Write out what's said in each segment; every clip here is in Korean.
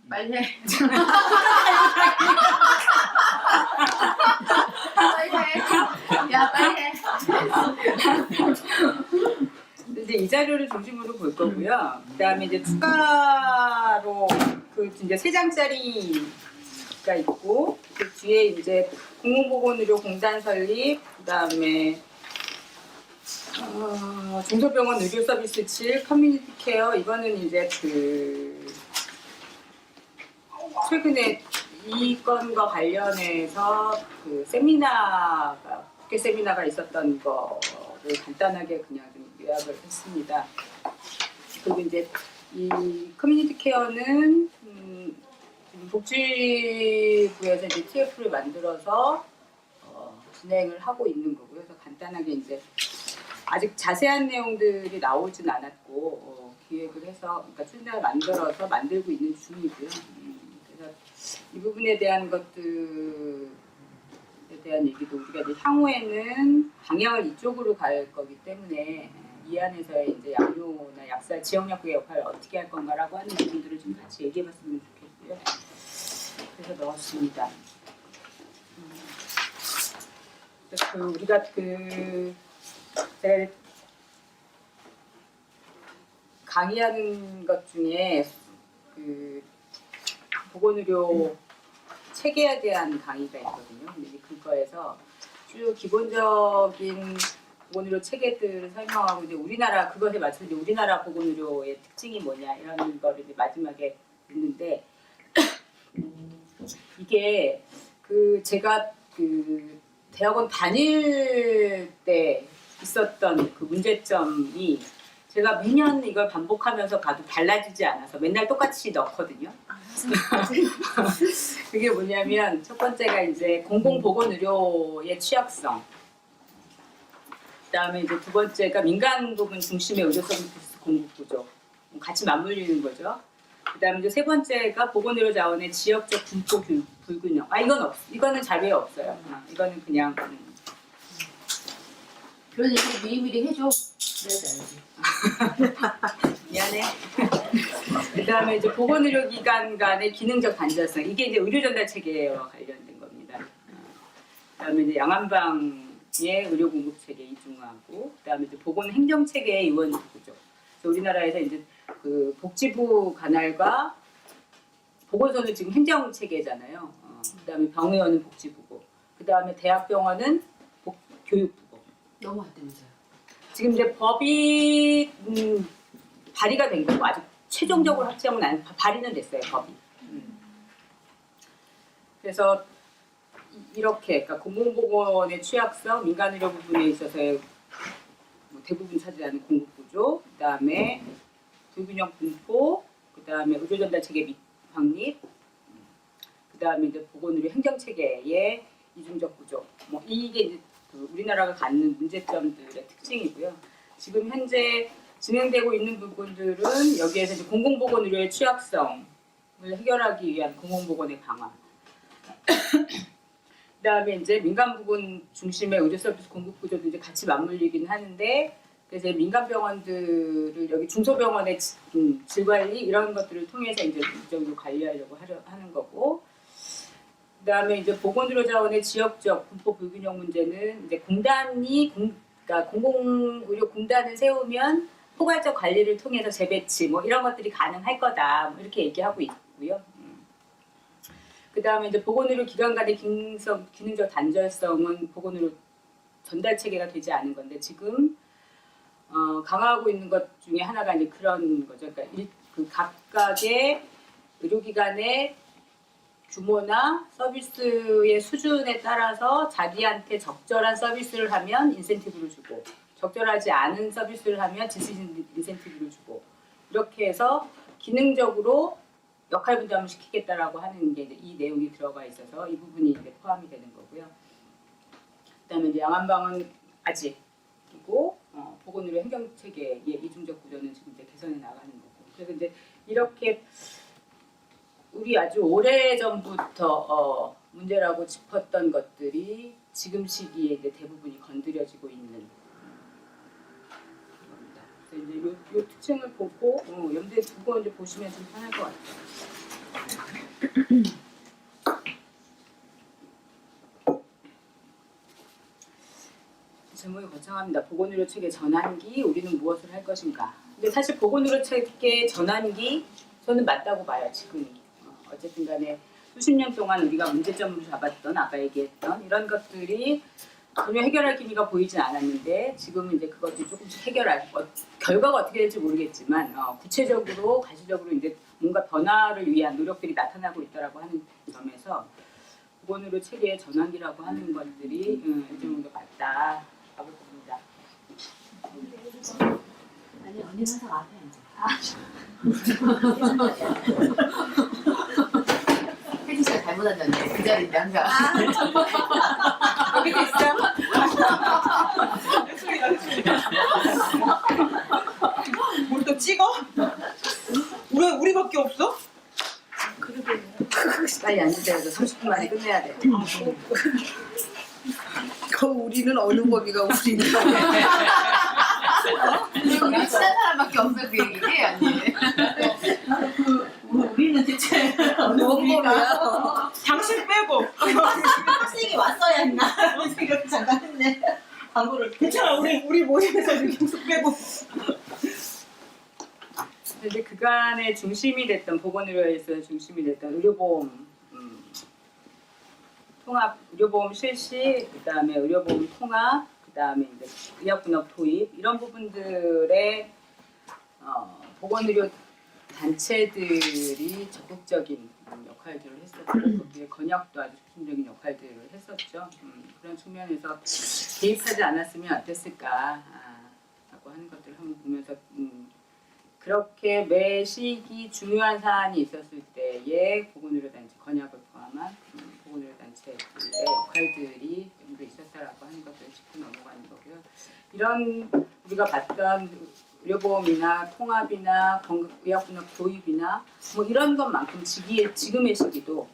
빨리 해. 빨리 해. 야, 빨리 해. 이제 이 자료를 중심으로 볼 거고요. 그다음에 이제 추가로 그 이제 3장짜리가 있고 그 뒤에 이제 공공보건의료공단 설립, 그다음에 중소병원 의료 서비스 7, 커뮤니티 케어 이거는 이제 그 최근에 이 건과 관련해서 그 세미나가 국회 세미나가 있었던 거를 간단하게 그냥 좀 요약을 했습니다. 그리고 이제 이 커뮤니티 케어는 복지부에서 이제 TF를 만들어서 진행을 하고 있는 거고요. 그래서 간단하게 이제 아직 자세한 내용들이 나오진 않았고 기획을 해서 그러니까 추진을 만들어서 만들고 있는 중이고요. 그래서 이 부분에 대한 것들에 대한 얘기도 우리가 이제 향후에는 방향을 이쪽으로 갈 거기 때문에 이 안에서의 이제 양료나 약사 지역약국의 역할을 어떻게 할 건가라고 하는 부분들을 좀 같이 얘기해봤으면 좋겠고요. 그래서 넣었습니다. 그래서 우리가 제가 강의하는 것 중에 그 보건의료 체계에 대한 강의가 있거든요. 근데 그거에서 쭉 기본적인 보건의료 체계들을 설명하고 이제 우리나라 그것에 맞춰서 이제 우리나라 보건의료의 특징이 뭐냐 이런 거를 이제 마지막에 있는데 이게 그 제가 그 대학원 다닐 때 있었던 그 문제점이 제가 매년 이걸 반복하면서 봐도 달라지지 않아서 맨날 똑같이 넣거든요. 그게 뭐냐면 첫 번째가 이제 공공보건의료의 취약성, 그다음에 이제 두 번째가 민간 부분 중심의 의료 서비스 공급 구조, 같이 맞물리는 거죠. 그다음에 이제 세 번째가 보건의료 자원의 지역적 분포 불균형. 이거는 자료에 없어요. 이거는 그냥 그런 얘기 미리미리 해줘. 그래야지 알지. 미안해. 그다음에 이제 보건의료기관 간의 기능적 단절성. 이게 이제 의료 전달 체계와 관련된 겁니다. 그다음에 이제 양한방의 의료 공급 체계 이중화하고, 그다음에 이제 보건 행정 체계의 의원 구조. 우리나라에서 이제 그 복지부 관할과 보건소는 지금 행정 체계잖아요. 그다음에 병의원은 복지부고, 그다음에 대학병원은 교육부고. 너무 핫되면서요. 지금 이제 법이 발의가 된 거고 아직 최종적으로 확정은 안 발의는 됐어요 법이. 그래서 이렇게 그러니까 공공보건의 취약성, 민간의료 부분에 있어서의 대부분 차지하는 공급구조, 그다음에 불균형 분포, 그다음에 의료 전달 체계 확립, 그다음에 이제 보건의료 행정 체계의 이중적 구조. 뭐 이게 이제 우리나라가 갖는 문제점들의 특징이고요. 지금 현재 진행되고 있는 부분들은 여기에서 이제 공공보건의료의 취약성을 해결하기 위한 공공보건의 강화. 그다음에 이제 민간 부분 중심의 의료 서비스 공급 구조도 이제 같이 맞물리긴 하는데, 그래서 민간 병원들을 여기 중소병원의 질 관리 이런 것들을 통해서 이제 이쪽으로 관리하려고 하는 거고. 그다음에 이제 보건의료 자원의 지역적 분포 불균형 문제는 이제 그러니까 공공의료 공단을 세우면 포괄적 관리를 통해서 재배치 뭐 이런 것들이 가능할 거다 뭐 이렇게 얘기하고 있고요. 그다음에 이제 보건의료 기관 간의 기능적 단절성은 보건의료 전달 체계가 되지 않은 건데 지금 강화하고 있는 것 중에 하나가 이제 그런 거죠. 그러니까 그 각각의 의료기관의 규모나 서비스의 수준에 따라서 자기한테 적절한 서비스를 하면 인센티브를 주고, 적절하지 않은 서비스를 하면 디스인센티브를 주고, 이렇게 해서 기능적으로 역할 분담을 시키겠다라고 하는 게 이 내용이 들어가 있어서 이 부분이 이제 포함이 되는 거고요. 그다음에 이제 양한방은 아직이고 보건의료 행정체계의 이중적 구조는 지금 이제 개선해 나가는 거고. 그래서 이제 이렇게 우리 아주 오래 전부터 문제라고 짚었던 것들이 지금 시기에 이제 대부분이 건드려지고 있는 겁니다. 그래서 이제 요 특징을 보고 염두에 두고 이제 보시면 좀 편할 것 같아요. 제목이 거창합니다. 보건의료 체계 전환기, 우리는 무엇을 할 것인가. 근데 사실 보건의료 체계 전환기 저는 맞다고 봐요. 지금이. 어쨌든 간에 수십 년 동안 우리가 문제점으로 잡았던 아까 얘기했던 이런 것들이 전혀 해결할 기미가 보이진 않았는데 지금은 이제 그것들이 조금씩 결과가 어떻게 될지 모르겠지만 구체적으로 가시적으로 이제 뭔가 변화를 위한 노력들이 나타나고 있다라고 하는 점에서 보건의료 체계의 전환기라고 하는 것들이 일정도 맞다. 라고 봅니다. 아니 언니는 항상 앞에 앉아. 혜진 씨가 잘못 앉았네. 그 자리인데 항상. 여기도 있어? 뭘 또 찍어? 왜 우리밖에 없어? 빨리 앉으세요. 30분 만에 끝내야 돼. 그 우리는 어느 법이가 우리는 우리 친한 사람밖에 없어 그 얘기지 언니. 우리는 대체 뭔 법이야? 당신 빼고 학생이 왔어야 했나 이런 생각 잠깐 했네. 광고를 괜찮아 우리 모임에서 계속 빼고 근데 그간의 중심이 됐던 보건의료에서 중심이 됐던 의료보험 통합, 의료보험 실시, 그다음에 의료보험 통합, 그다음에 이제 의약분업 도입 이런 부분들의 보건의료 단체들이 적극적인 역할들을 했었고 거기에 건약도 아주 중심적인 역할들을 했었죠. 그런 측면에서 개입하지 않았으면 어땠을까라고 하는 것들을 한번 보면서 그렇게 매 시기 중요한 사안이 있었을 때에 보건의료단체 건약을 포함한 보건의료단체의 역할들이 좀 더 있었다라고 하는 것들을 짚고 넘어가는 거고요. 이런 우리가 봤던 의료보험이나 통합이나 의약분업 도입이나 뭐 이런 것만큼 지금의 시기도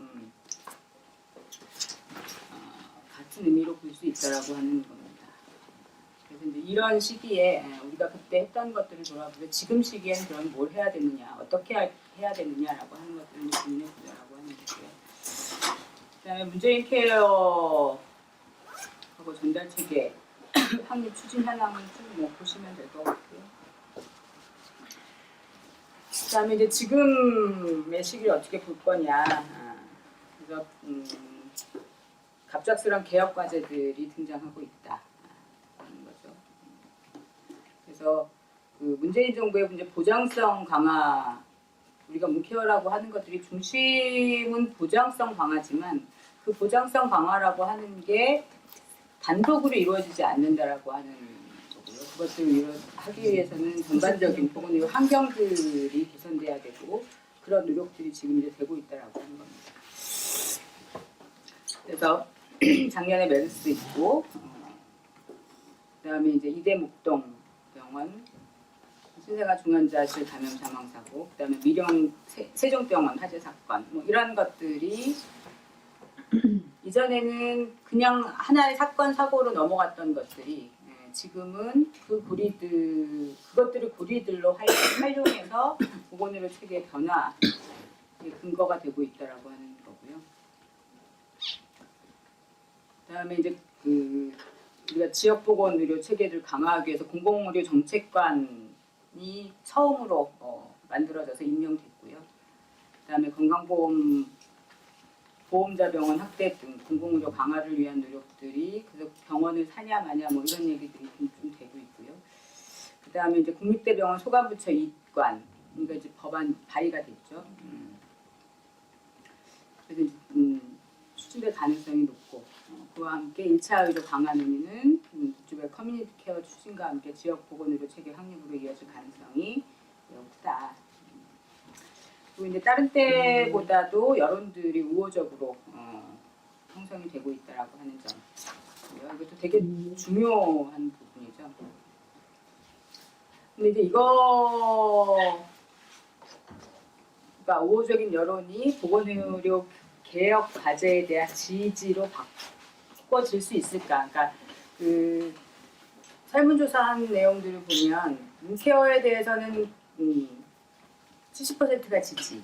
같은 의미로 볼 수 있다라고 하는 겁니다. 그래서 이제 이런 시기에 우리가 그때 했던 것들을 돌아보면 지금 시기에는 그럼 뭘 해야 되느냐, 어떻게 해야 되느냐라고 하는 것들을 고민해 보자라고 하는 거고요. 그다음에 문재인 케어하고 전달 체계 확립 추진 현황을 쭉 보시면 될 것 같고요. 그다음에 이제 지금의 시기를 어떻게 볼 거냐. 그래서 갑작스러운 개혁 과제들이 등장하고 있다. 하는 거죠. 그래서 그 문재인 정부의 이제 보장성 강화, 우리가 문케어라고 하는 것들이 중심은 보장성 강화지만 그 보장성 강화라고 하는 게 단독으로 이루어지지 않는다라고 하는 거고요. 그것들을 하기 위해서는 전반적인 보건의료 환경들이 개선돼야 되고 그런 노력들이 지금 이제 되고 있다라고 하는 겁니다. 그래서 작년에 메르스 있고 그다음에 이제 이대목동 병원 신생아 중환자실 감염 사망 사고, 그다음에 미령 세종병원 화재 사건, 뭐 이런 것들이 이전에는 그냥 하나의 사건 사고로 넘어갔던 것들이 지금은 그것들을 고리들로 활용해서 보건의료 체계의 변화의 근거가 되고 있다라고 하는 거고요. 그다음에 이제 우리가 지역 보건의료 체계를 강화하기 위해서 공공의료 정책관이 처음으로 만들어져서 임명됐고요. 그다음에 보험자 병원 확대 등 공공의료 강화를 위한 노력들이 그래서 병원을 사냐 마냐 뭐 이런 얘기들이 좀 되고 있고요. 그다음에 이제 국립대병원 소관부처 이관 그러니까 이제 법안 발의가 됐죠. 그래서 이제 추진될 가능성이 높고 그와 함께 1차 의료 강화 논의는 국주별 커뮤니티 케어 추진과 함께 지역 보건의료 체계 확립으로 이어질 가능성이 매우 크다. 그리고 이제 다른 때보다도 여론들이 우호적으로 형성이 되고 있다라고 하는 점. 이것도 되게 중요한 부분이죠. 근데 이제 이거가 우호적인 여론이 보건의료 개혁 과제에 대한 지지로 바꿔질 수 있을까? 그러니까 그 설문조사한 내용들을 보면 문케어에 대해서는 70%가 지지.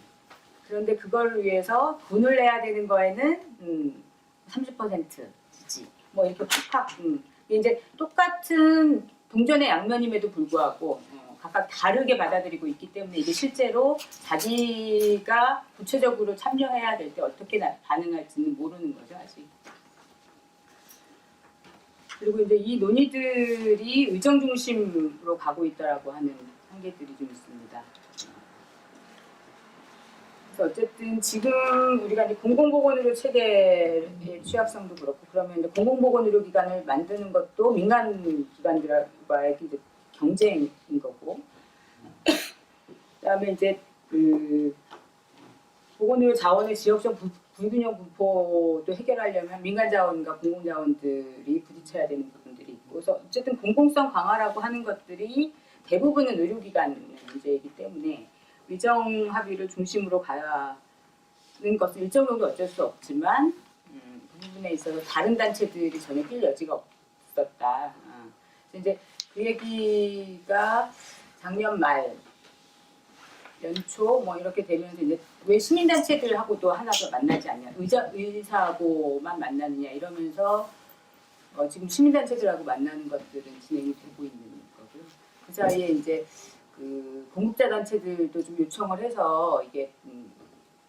그런데 그걸 위해서 돈을 내야 되는 거에는 30% 지지. 뭐 이렇게 팍팍. 이제 똑같은 동전의 양면임에도 불구하고 각각 다르게 받아들이고 있기 때문에 이게 실제로 자기가 구체적으로 참여해야 될 때 어떻게 반응할지는 모르는 거죠, 아직. 그리고 이제 이 논의들이 의정 중심으로 가고 있다라고 하는 한계들이 좀 있습니다. 그래서 어쨌든 지금 우리가 이제 공공보건의료 체계의 취약성도 그렇고 그러면 이제 공공보건의료기관을 만드는 것도 민간 기관들과의 이제 경쟁인 거고, 그다음에 이제 그 보건의료 자원의 지역적 불균형 분포도 해결하려면 민간 자원과 공공 자원들이 부딪혀야 되는 부분들이 있고, 그래서 어쨌든 공공성 강화라고 하는 것들이 대부분은 의료기관 문제이기 때문에 의정 합의를 중심으로 가는 것은 일정 정도 어쩔 수 없지만 그 부분에 있어서 다른 단체들이 전혀 낄 여지가 없었다. 그래서 이제 그 얘기가 작년 말 연초 뭐 이렇게 되면서 이제 왜 시민단체들하고도 하나도 만나지 않냐, 의사하고만 만나느냐 이러면서 지금 시민단체들하고 만나는 것들은 진행이 되고 있는 거고요. 그 사이에 이제 그 공급자 단체들도 좀 요청을 해서 이게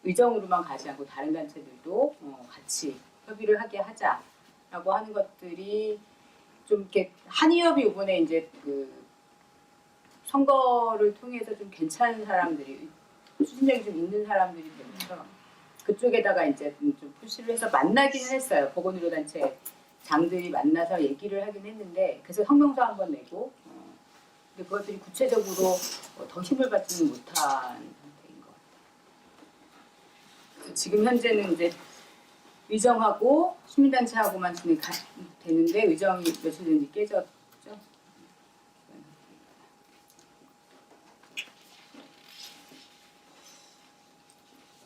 의정으로만 가지 않고 다른 단체들도 같이 협의를 하게 하자라고 하는 것들이 좀 이렇게 한의협이 이번에 이제 그 선거를 통해서 좀 괜찮은 사람들이, 추진력이 좀 있는 사람들이 되면서 그쪽에다가 이제 좀 푸시를 해서 만나기는 했어요. 보건의료단체 장들이 만나서 얘기를 하긴 했는데, 그래서 성명서 한번 내고, 근데 그것들이 구체적으로 더 힘을 받지는 못한 상태인 것 같아요. 그래서 지금 현재는 이제 의정하고 시민단체하고만 되는데 의정이 며칠 전에 깨졌죠.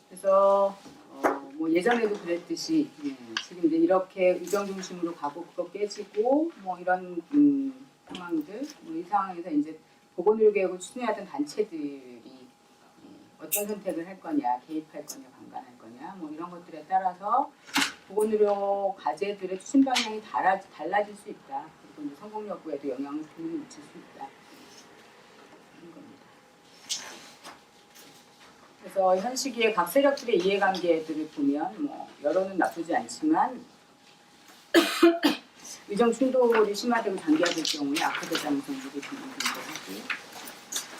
그래서 뭐 예전에도 그랬듯이 지금 이제 이렇게 의정 중심으로 가고 그거 깨지고 뭐 이런 상황들, 이 상황에서 이제 보건의료개혁을 추진하던 단체들이 어떤 선택을 할 거냐, 개입할 거냐, 방관할 거냐, 뭐 이런 것들에 따라서 보건의료 과제들의 추진 방향이 달라질 수 있다. 그리고 이제 성공 여부에도 영향을 분명히 미칠 수 있다. 그런 겁니다. 그래서 현 시기에 각 세력들의 이해관계들을 보면 뭐 여론은 나쁘지 않지만 의정 충돌이 심화되고 장기화될 경우에 악화되자는 정부도 존재하고,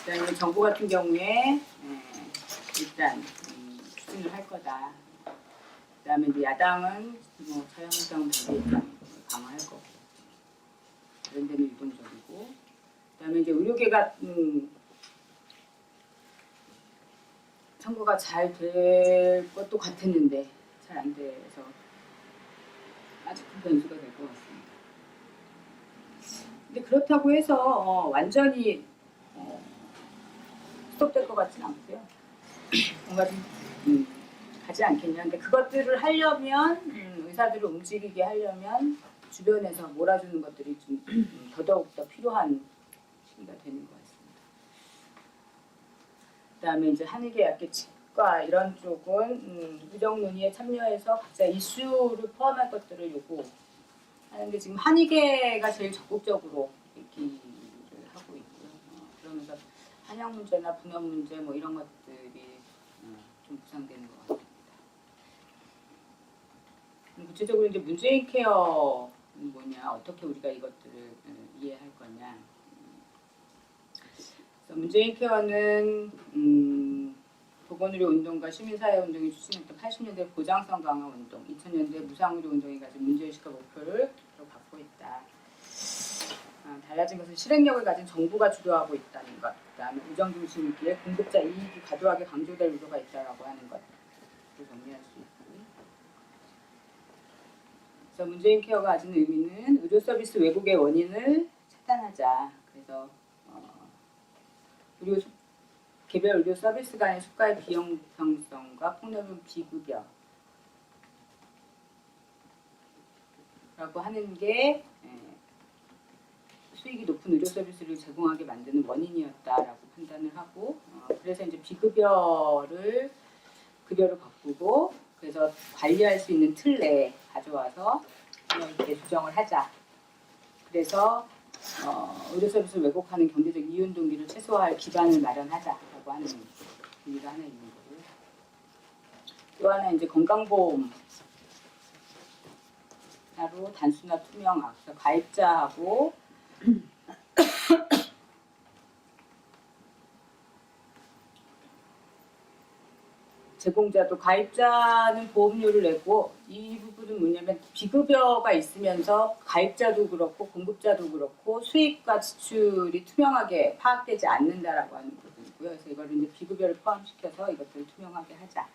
그다음에 정부 같은 경우에 일단 추진을 할 거다. 그다음에 이제 야당은 뭐 자유한국당은 반대 강화할 거고, 그런 데는 유동적이고, 그다음에 이제 의료계가 선거가 잘 될 것도 같았는데 잘 안 돼서 아주 큰 변수가 될 것 같습니다. 근데 그렇다고 해서 완전히 스톱될 것 같지는 않고요. 뭔가 좀 가지 않겠냐. 근데 그것들을 하려면 의사들을 움직이게 하려면 주변에서 몰아주는 것들이 좀 더더욱 더 필요한 시기가 되는 것 같습니다. 그다음에 이제 한의계약계 치과 이런 쪽은 의정 논의에 참여해서 각자 이슈를 포함할 것들을 요구하는데 지금 한의계가 제일 적극적으로 얘기를 하고 있고요. 그러면서 한약 문제나 분업 문제 뭐 이런 것들이 좀 부상되는 것 같습니다. 구체적으로 이제 문재인 케어는 뭐냐, 어떻게 우리가 이것들을 이해할 거냐. 문재인 케어는 보건의료 운동과 시민사회 운동이 추진했던 80년대 보장성 강화 운동, 2000년대 무상의료 운동이 가진 문제의식과 목표를 갖고 있다. 달라진 것은 실행력을 가진 정부가 주도하고 있다는 것, 그다음에 의정 중심이기에 공급자 이익이 과도하게 강조될 의도가 있다라고 하는 것을 정리할 수 있고, 그래서 문재인 케어가 가진 의미는 의료 서비스 왜곡의 원인을 차단하자. 그래서 개별 의료 서비스 간의 수가의 비형평성과 폭넓은 비급여 라고 하는 게 수익이 높은 의료 서비스를 제공하게 만드는 원인이었다라고 판단을 하고, 그래서 이제 비급여를 급여를 바꾸고 그래서 관리할 수 있는 틀 내에 가져와서 그냥 이렇게 조정을 하자. 그래서 의료 서비스를 왜곡하는 경제적 이윤 동기를 최소화할 기반을 마련하자라고 하는 의미가 하나 있는 거고요. 또 하나 이제 건강보험 하나로 단순화 투명화. 그래서 가입자하고 제공자도 가입자는 보험료를 내고 이 부분은 뭐냐면 비급여가 있으면서 가입자도 그렇고 공급자도 그렇고 수익과 지출이 투명하게 파악되지 않는다라고 하는 부분이고요. 그래서 이걸 이제 비급여를 포함시켜서 이것들을 투명하게 하자.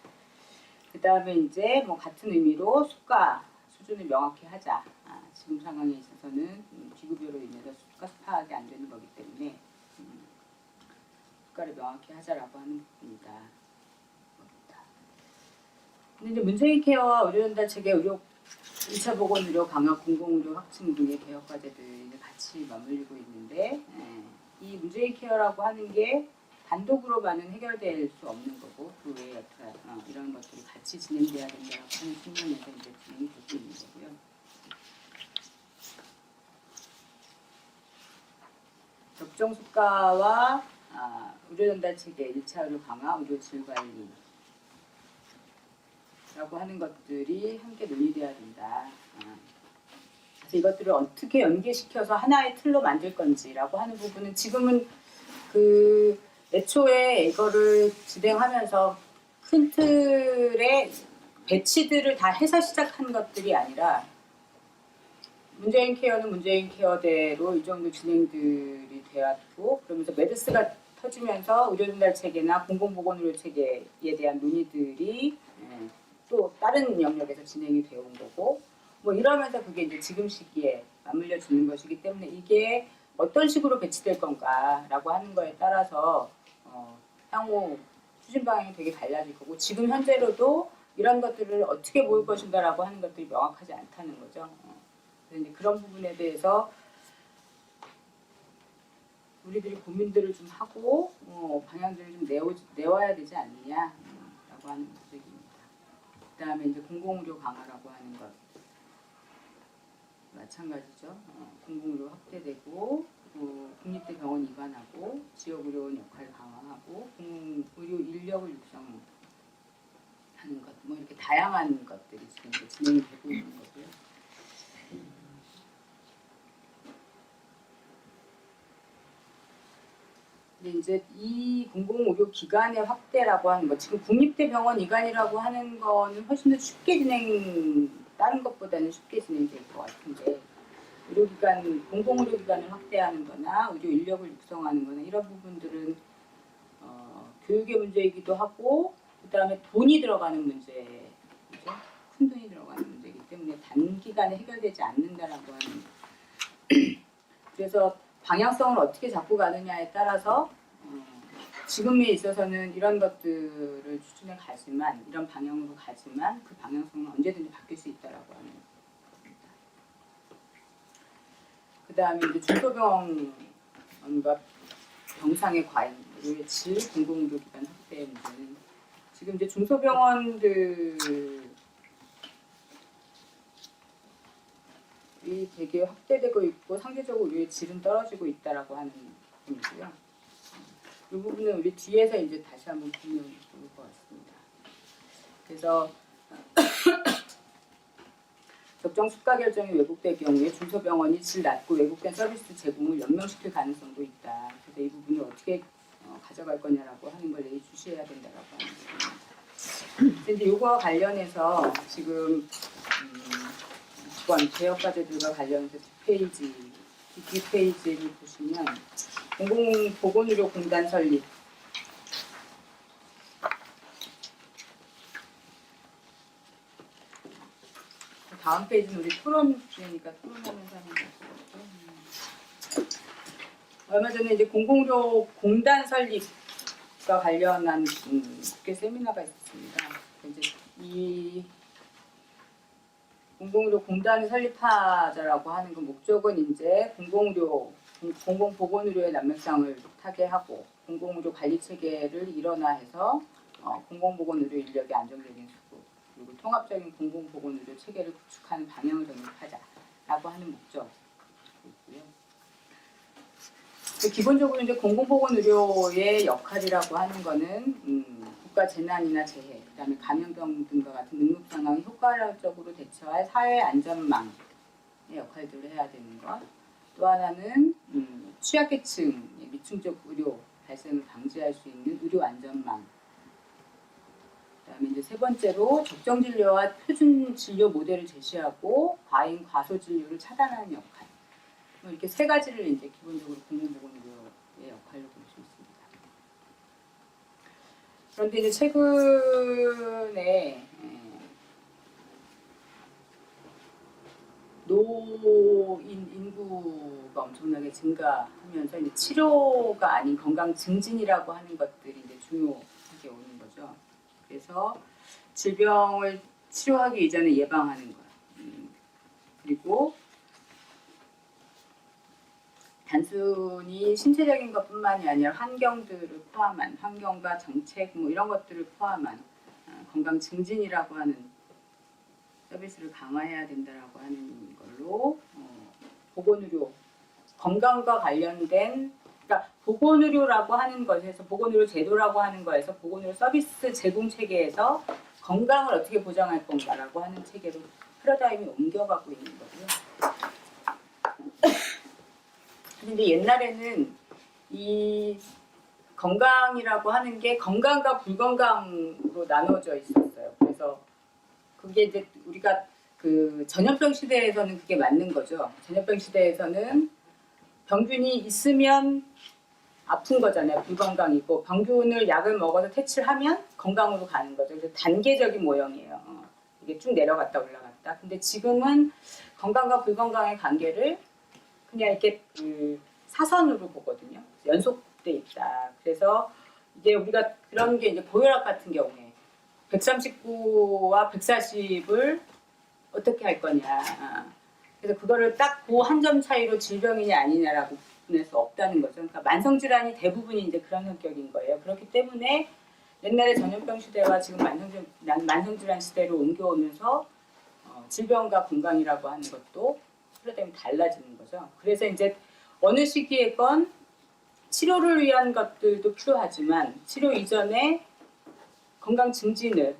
그 다음에 이제 뭐 같은 의미로 수가 수준을 명확히 하자. 지금 상황에 있어서는 비급여로 인해서 수가 파악이 안 되는 거기 때문에 수가를 명확히 하자라고 하는 부분이다. 근데 이제 문재인 케어와 의료전달 체계 의료 1차 보건 의료 강화 공공의료 확충 등의 개혁 과제들이 같이 맞물리고 있는데 이 문재인 케어라고 하는 게 단독으로만은 해결될 수 없는 거고 그 외에 이런 것들이 같이 진행돼야 된다고 하는 측면에서 이제 진행이 되고 있는 거고요. 적정 수가와 의료전달 체계 1차 의료 강화, 의료 질 관리 라고 하는 것들이 함께 논의돼야 된다. 그래서 이것들을 어떻게 연계시켜서 하나의 틀로 만들 건지라고 하는 부분은 지금은 그 애초에 이거를 진행하면서 큰 틀의 배치들을 다 해서 시작한 것들이 아니라 문재인 케어는 문재인 케어대로 이 정도 진행들이 되었고 그러면서 메르스가 터지면서 의료전달 체계나 공공보건의료 체계에 대한 논의들이 또 다른 영역에서 진행이 되어 온 거고 뭐 이러면서 그게 이제 지금 시기에 맞물려지는 것이기 때문에 이게 어떤 식으로 배치될 건가라고 하는 거에 따라서 향후 추진 방향이 되게 달라질 거고 지금 현재로도 이런 것들을 어떻게 보일 것인가라고 하는 것들이 명확하지 않다는 거죠. 그래서 이제 그런 부분에 대해서 우리들이 고민들을 좀 하고 방향들을 좀 내와야 되지 않느냐라고 하는 목적입니다. 그 다음에 이제 공공의료 강화라고 하는 것 마찬가지죠. 공공의료 확대되고 국립대 병원 이관하고 지역의료원 역할 강화하고 공공의료 인력을 육성하는 것, 뭐 이렇게 다양한 것들이 지금 진행이 되고 있는 거고요. 근데 이제 이 공공의료 기관의 확대라고 하는 것, 지금 국립대 병원 이관이라고 하는 거는 훨씬 더 쉽게 다른 것보다는 쉽게 진행될 것 같은데 의료기관, 공공의료기관을 확대하는 거나 의료 인력을 육성하는 거나 이런 부분들은 교육의 문제이기도 하고 그 다음에 돈이 들어가는 문제죠. 큰 돈이 들어가는 문제이기 때문에 단기간에 해결되지 않는다라고 하는 그래서 방향성을 어떻게 잡고 가느냐에 따라서 지금에 있어서는 이런 것들을 추진해 가지만 이런 방향으로 가지만 그 방향성은 언제든지 바뀔 수 있다라고 하는 겁니다. 그 다음에 이제 중소병원과 병상의 과잉, 의료의 질, 공공의료기관 확대 문제는 지금 이제 중소병원들이 되게 확대되고 있고 상대적으로 의료의 질은 떨어지고 있다라고 하는 부분이고요. 이 부분은 우리 뒤에서 이제 다시 한번 보면 좋을 것 같습니다. 그래서 적정 수가 결정이 왜곡될 경우에 중소병원이 질 낮고 왜곡된 서비스 제공을 연명시킬 가능성도 있다. 그래서 이 부분을 어떻게 가져갈 거냐라고 하는 걸 예의주시해야 된다라고 하는 부분입니다. 그런데 이거와 관련해서 지금 이번 개혁과제들과 관련해서 뒷페이지를 보시면 공공보건의료공단 설립 다음 페이지는 우리 토론 주제니까 토론하면서 하는 거죠. 얼마 전에 이제 공공의료공단 설립과 관련한 국회 세미나가 있었습니다. 이제 이 공공의료공단을 설립하자라고 하는 그 목적은 이제 공공보건의료의 난맥상을 타개하고 공공의료 관리 체계를 일원화해서 공공보건 의료 인력의 안정적인 수급, 그리고 통합적인 공공보건 의료 체계를 구축하는 방향을 정립하자라고 하는 목적이고요. 기본적으로 이제 공공보건 의료의 역할이라고 하는 거는 국가 재난이나 재해, 그다음에 감염병 등과 같은 응급 상황에 효과적으로 대처할 사회 안전망의 역할들을 해야 되는 것. 또 하나는 취약계층의 미충족 의료 발생을 방지할 수 있는 의료 안전망. 그다음에 이제 세 번째로 적정 진료와 표준 진료 모델을 제시하고 과잉 과소 진료를 차단하는 역할. 이렇게 세 가지를 이제 기본적으로 공공보건의료의 역할로 볼 수 있습니다. 그런데 이제 최근에 노인 인구가 엄청나게 증가하면서 이제 치료가 아닌 건강 증진이라고 하는 것들이 이제 중요하게 오는 거죠. 그래서 질병을 치료하기 이전에 예방하는 것, 그리고 단순히 신체적인 것뿐만이 아니라 환경들을 포함한 환경과 정책 뭐 이런 것들을 포함한 건강 증진이라고 하는 서비스를 강화해야 된다라고 하는 걸로 보건의료 건강과 관련된 그러니까 보건의료라고 하는 것에서 보건의료 제도라고 하는 거에서 보건의료 서비스 제공 체계에서 건강을 어떻게 보장할 건가라고 하는 체계로 패러다임이 옮겨가고 있는 거고요. 근데 옛날에는 이 건강이라고 하는 게 건강과 불건강으로 나눠져 있었어요. 그래서 그게 이제 우리가 그 전염병 시대에서는 그게 맞는 거죠. 전염병 시대에서는 병균이 있으면 아픈 거잖아요. 불건강이고 병균을 약을 먹어서 퇴치하면 건강으로 가는 거죠. 그래서 단계적인 모형이에요. 이게 쭉 내려갔다 올라갔다. 근데 지금은 건강과 불건강의 관계를 그냥 이렇게 사선으로 보거든요. 연속돼 있다. 그래서 이게 우리가 그런 게 이제 고혈압 같은 경우에 139와 140을 어떻게 할 거냐. 그래서 그거를 딱 그 한 점 차이로 질병이냐 아니냐라고 구분할 수 없다는 거죠. 그러니까 만성질환이 대부분이 이제 그런 성격인 거예요. 그렇기 때문에 옛날에 전염병 시대와 지금 만성질환 시대로 옮겨오면서 질병과 건강이라고 하는 것도 패러다임이 달라지는 거죠. 그래서 이제 어느 시기에건 치료를 위한 것들도 필요하지만 치료 이전에 건강 증진을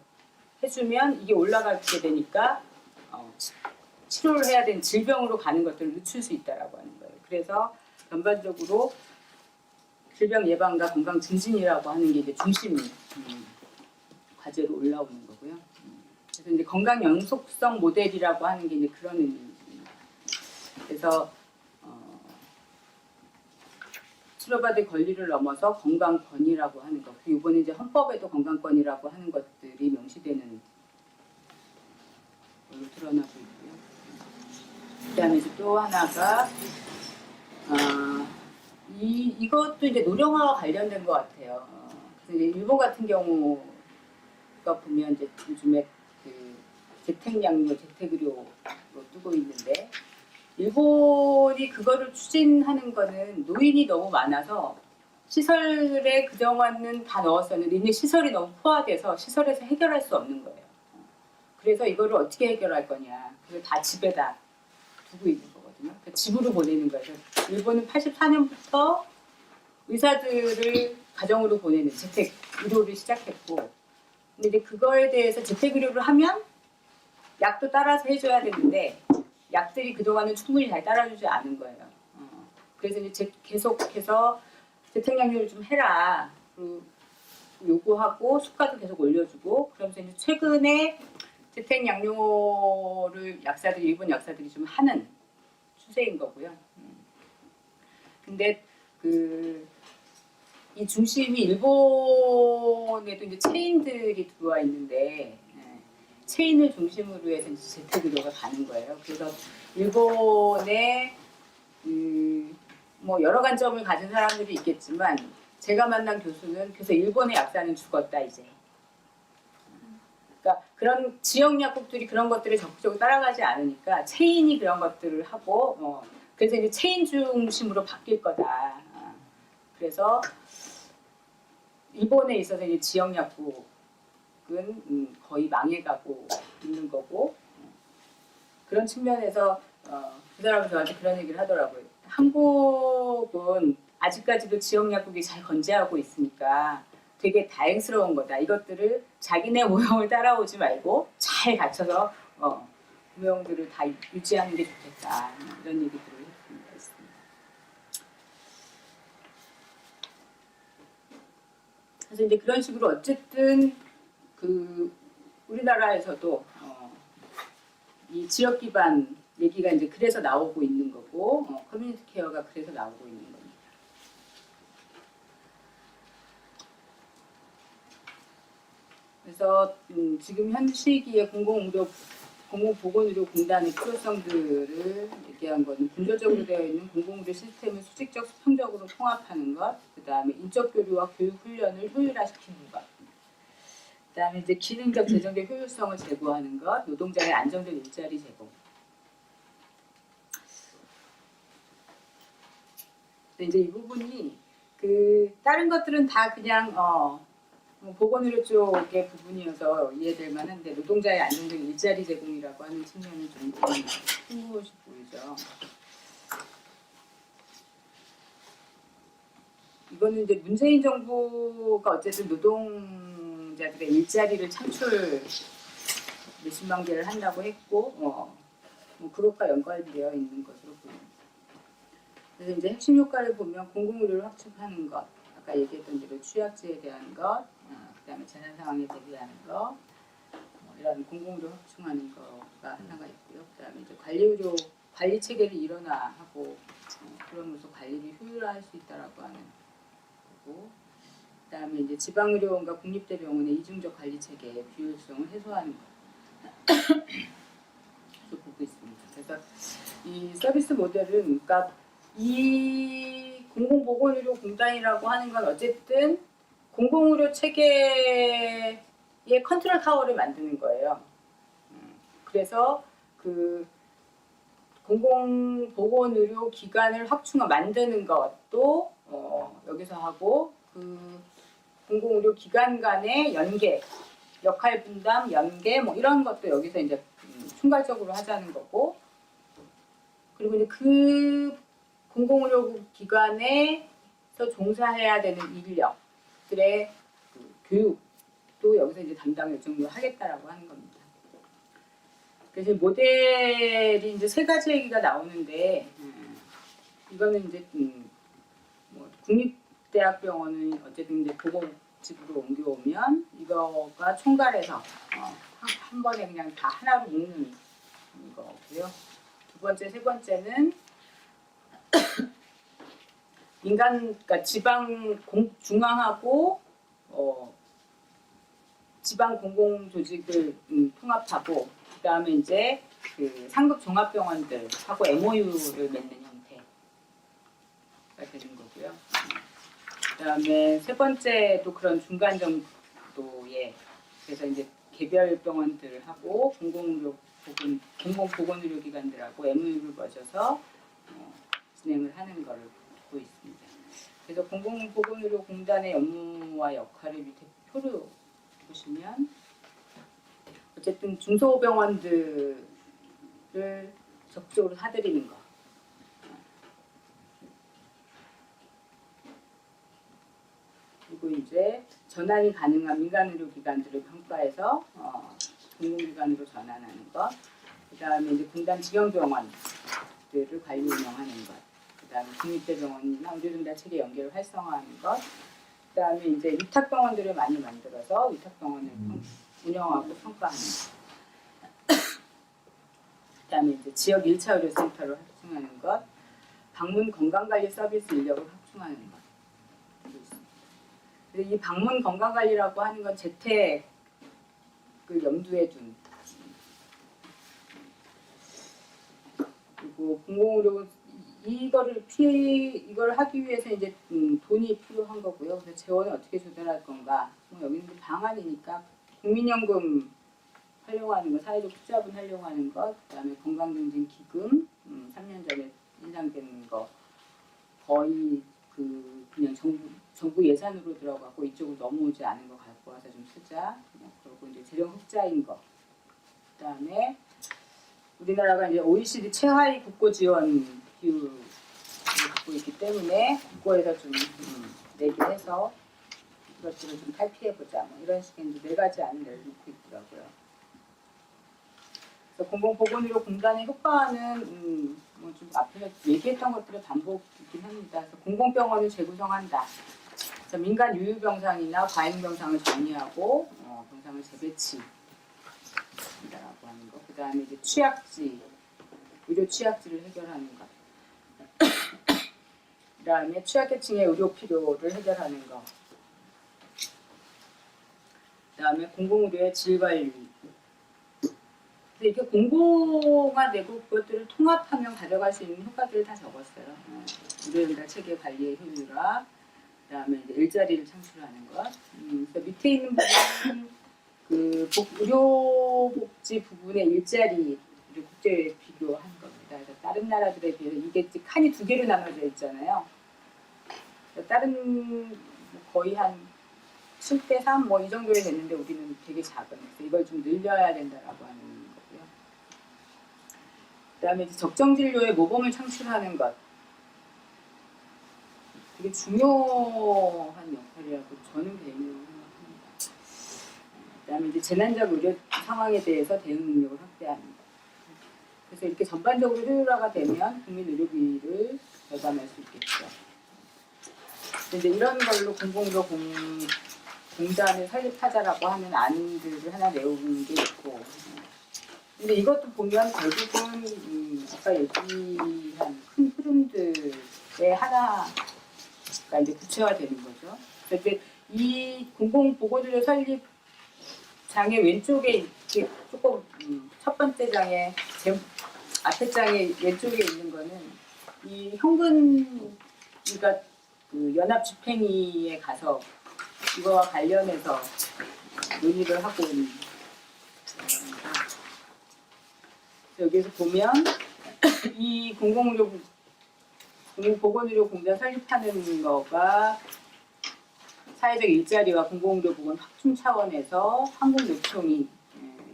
해주면 이게 올라가게 되니까 치료를 해야 되는 질병으로 가는 것들을 늦출 수 있다라고 하는 거예요. 그래서 전반적으로 질병 예방과 건강 증진이라고 하는 게 이제 중심 과제로 올라오는 거고요. 그래서 이제 건강 연속성 모델이라고 하는 게 이제 그런 의미입니다. 그래서 치료받을 권리를 넘어서 건강권이라고 하는 것. 그리고 이번에 이제 헌법에도 건강권이라고 하는 것들이 명시되는 걸로 드러나고 있고요. 그다음에 이제 또 하나가 이것도 이제 노령화와 관련된 것 같아요. 그래서 이제 일본 같은 경우가 보면 이제 요즘에 그 재택양료, 재택의료로 뜨고 있는데. 일본이 그거를 추진하는 거는 노인이 너무 많아서 시설에 그동안은 다 넣었었는데 이제 시설이 너무 포화돼서 시설에서 해결할 수 없는 거예요. 그래서 이거를 어떻게 해결할 거냐. 그걸 다 집에다 두고 있는 거거든요. 그러니까 집으로 보내는 거예요. 일본은 84년부터 의사들을 가정으로 보내는 재택 의료를 시작했고 근데 이제 그거에 대해서 재택 의료를 하면 약도 따라서 해줘야 되는데 약들이 그동안은 충분히 잘 따라주지 않은 거예요. 그래서 이제 계속해서 재택양료를 좀 해라. 요구하고 수가도 계속 올려주고 그러면서 이제 최근에 재택양료를 일본 약사들이 좀 하는 추세인 거고요. 근데 이 중심이 일본에도 이제 체인들이 들어와 있는데 체인을 중심으로 해서 재택의료가 가는 거예요. 그래서 일본의 뭐 여러 관점을 가진 사람들이 있겠지만 제가 만난 교수는 그래서 일본의 약사는 죽었다 이제. 그러니까 그런 지역 약국들이 그런 것들을 적극적으로 따라가지 않으니까 체인이 그런 것들을 하고 그래서 이제 체인 중심으로 바뀔 거다. 그래서 일본에 있어서 이제 지역 약국 조직은 거의 망해가고 있는 거고 그런 측면에서 그 사람은 저한테 그런 얘기를 하더라고요. 한국은 아직까지도 지역 약국이 잘 건재하고 있으니까 되게 다행스러운 거다. 이것들을 자기네 모형을 따라오지 말고 잘 갖춰서 모형들을 다 유지하는 게 좋겠다. 이런 얘기들을 했습니다. 그래서 이제 그런 식으로 어쨌든 그 우리나라에서도 이 지역 기반 얘기가 이제 그래서 나오고 있는 거고 커뮤니티 케어가 그래서 나오고 있는 겁니다. 그래서 지금 현 시기에 공공보건의료공단의 필요성들을 얘기한 거는 분조적으로 되어 있는 공공의료 시스템을 수직적 수평적으로 통합하는 것, 그 다음에 인적 교류와 교육 훈련을 효율화시키는 것, 그 다음에 이제 기능적 재정적 효율성을 제고하는 것, 노동자의 안정적 일자리 제공. 근데 이제 이 부분이 다른 것들은 다 그냥 보건의료 쪽의 부분이어서 이해될 만한데 노동자의 안정적 일자리 제공이라고 하는 측면은 좀 흥미로워 보이죠. 이거는 이제 문재인 정부가 어쨌든 노동자들의 일자리를 창출 몇십만 개를 한다고 했고 그것과 연관되어 있는 것으로 보입니다. 그래서 이제 핵심 효과를 보면 공공의료를 확충하는 것, 아까 얘기했던 대로 취약지에 대한 것, 그다음에 재난 상황에 대비하는 것, 이런 공공의료 확충하는 거가 하나가 있고요. 그다음에 이제 관리 체계를 일원화하고 그러면서 관리를 효율화할 수 있다라고 하는 거고, 그다음에 이제 지방의료원과 국립대병원의 이중적 관리 체계의 비효율성을 해소하는 것. 보고 있습니다. 그래서 이 서비스 모델은 그러니까 이 공공보건의료공단이라고 하는 건 어쨌든 공공의료 체계의 컨트롤 타워를 만드는 거예요. 그래서 그 공공보건의료 기관을 만드는 것도 여기서 하고 그 공공의료 기관 간의 연계, 역할 분담, 연계 뭐 이런 것도 여기서 이제 총괄적으로 하자는 거고 그리고 이제 그 공공의료 기관에서 종사해야 되는 인력들의 교육도 여기서 이제 담당을 일정도 하겠다라고 하는 겁니다. 그래서 모델이 이제 세 가지 얘기가 나오는데 이거는 이제 뭐 국립대학병원은 어쨌든 이제 보건집으로 옮겨오면 이거가 총괄해서 한 번에 그냥 다 하나로 묶는 거고요. 두 번째, 세 번째는 그러니까 중앙하고 지방 공공 조직을 통합하고 그다음에 이제 그 상급 종합병원들하고 MOU를 맺는 형태가 되는 거고요. 그다음에 세 번째도 그런 중간 정도의 그래서 이제 개별 병원들하고 공공보건의료기관들하고 MOU를 맺어서 진행을 하는 것을 보고 있습니다. 그래서 공공보건의료공단의 업무와 역할을 밑에 표로 보시면 어쨌든 중소병원들을 적극적으로 사들이는 것 그리고 이제 전환이 가능한 민간의료기관들을 평가해서 공공기관으로 전환하는 것 그 다음에 이제 공단 직영병원들을 관리 운영하는 것 그 다음에 국립대병원이나 의료전달 체계 연계를 활성화하는 것 그 다음에 이제 위탁병원들을 많이 만들어서 위탁병원을 운영하고 평가하는 것 그 다음에 이제 지역 1차 의료센터를 확충하는 것 방문 건강관리 서비스 인력을 확충하는 것 이 방문 건강관리라고 하는 건 재택을 염두에 둔 그리고 공공의료 이걸 하기 위해서 이제 돈이 필요한 거고요. 그래서 재원을 어떻게 조달할 건가? 여기는 방안이니까 국민연금 활용하는 것, 사회적 투자분 활용하는 것, 그다음에 건강증진 기금 3년 전에 인상된 거 거의 그냥 정부 예산으로 들어가고 이쪽으로 넘어오지 않은 거 갖고 와서 좀 쓰자. 그리고 이제 재정 흑자인 거. 그다음에 우리나라가 이제 OECD 최하위 국고 지원 비율을 갖고 있기 때문에 국고에서 좀 내기해서 이것들을 좀 탈피해 보자. 뭐 이런 식의 이제 4가지 안을 내놓고 있더라고요. 그래서 공공보건의료 공단의 효과는 뭐 좀 앞에서 얘기했던 것들의 반복이긴 합니다. 그래서 공공병원을 재구성한다. 그래서 민간 유유병상이나 과잉병상을 정리하고 병상을 재배치한다라고 하는 거. 그 다음에 이제 취약지, 의료 취약지를 해결하는 것. 그 다음에 취약계층의 의료 필요를 해결하는 것. 그 다음에 공공의료의 질관리. 이게 공공화되고 그것들을 통합하면 가져갈 수 있는 효과들을 다 적었어요. 의료인가 체계 관리의 효율화, 그다음에 이제 일자리를 창출하는 것. 그래서 밑에 있는 부분은 그 의료복지 부분의 일자리를 국제 비교한 겁니다. 그래서 다른 나라들에 비해서 이게 칸이 2개로 나눠져 있잖아요. 다른 거의 한 7대3 뭐 이 정도에 됐는데 우리는 되게 작은. 그래서 이걸 좀 늘려야 된다라고 하는 거고요. 그다음에 이제 적정 진료의 모범을 창출하는 것. 되게 중요한 역할이라고 저는 개인적으로 생각합니다. 그다음에 이제 재난적 의료 상황에 대해서 대응 능력을 확대하는 것. 그래서 이렇게 전반적으로 효율화가 되면 국민 의료비를 절감할 수 있겠죠. 이제 이런 걸로 공공의료 공단을 설립하자라고 하는 안들을 하나 내온 게 있고, 근데 이것도 보면 결국은 아까 얘기한 큰 흐름들의 하나가 이제 구체화되는 거죠. 그래서 이제 이 공공보건의료 설립 장의 왼쪽에 이렇게 조금 첫 번째 장의 앞에 장의 왼쪽에 있는 거는 이 현근이가 그 연합집행위에 가서 이거와 관련해서 논의를 하고 있는 겁니다. 여기서 보면 이 공공보건의료 공단 설립하는 거가 사회적 일자리와 공공의료 보건 확충 차원에서 한국노총이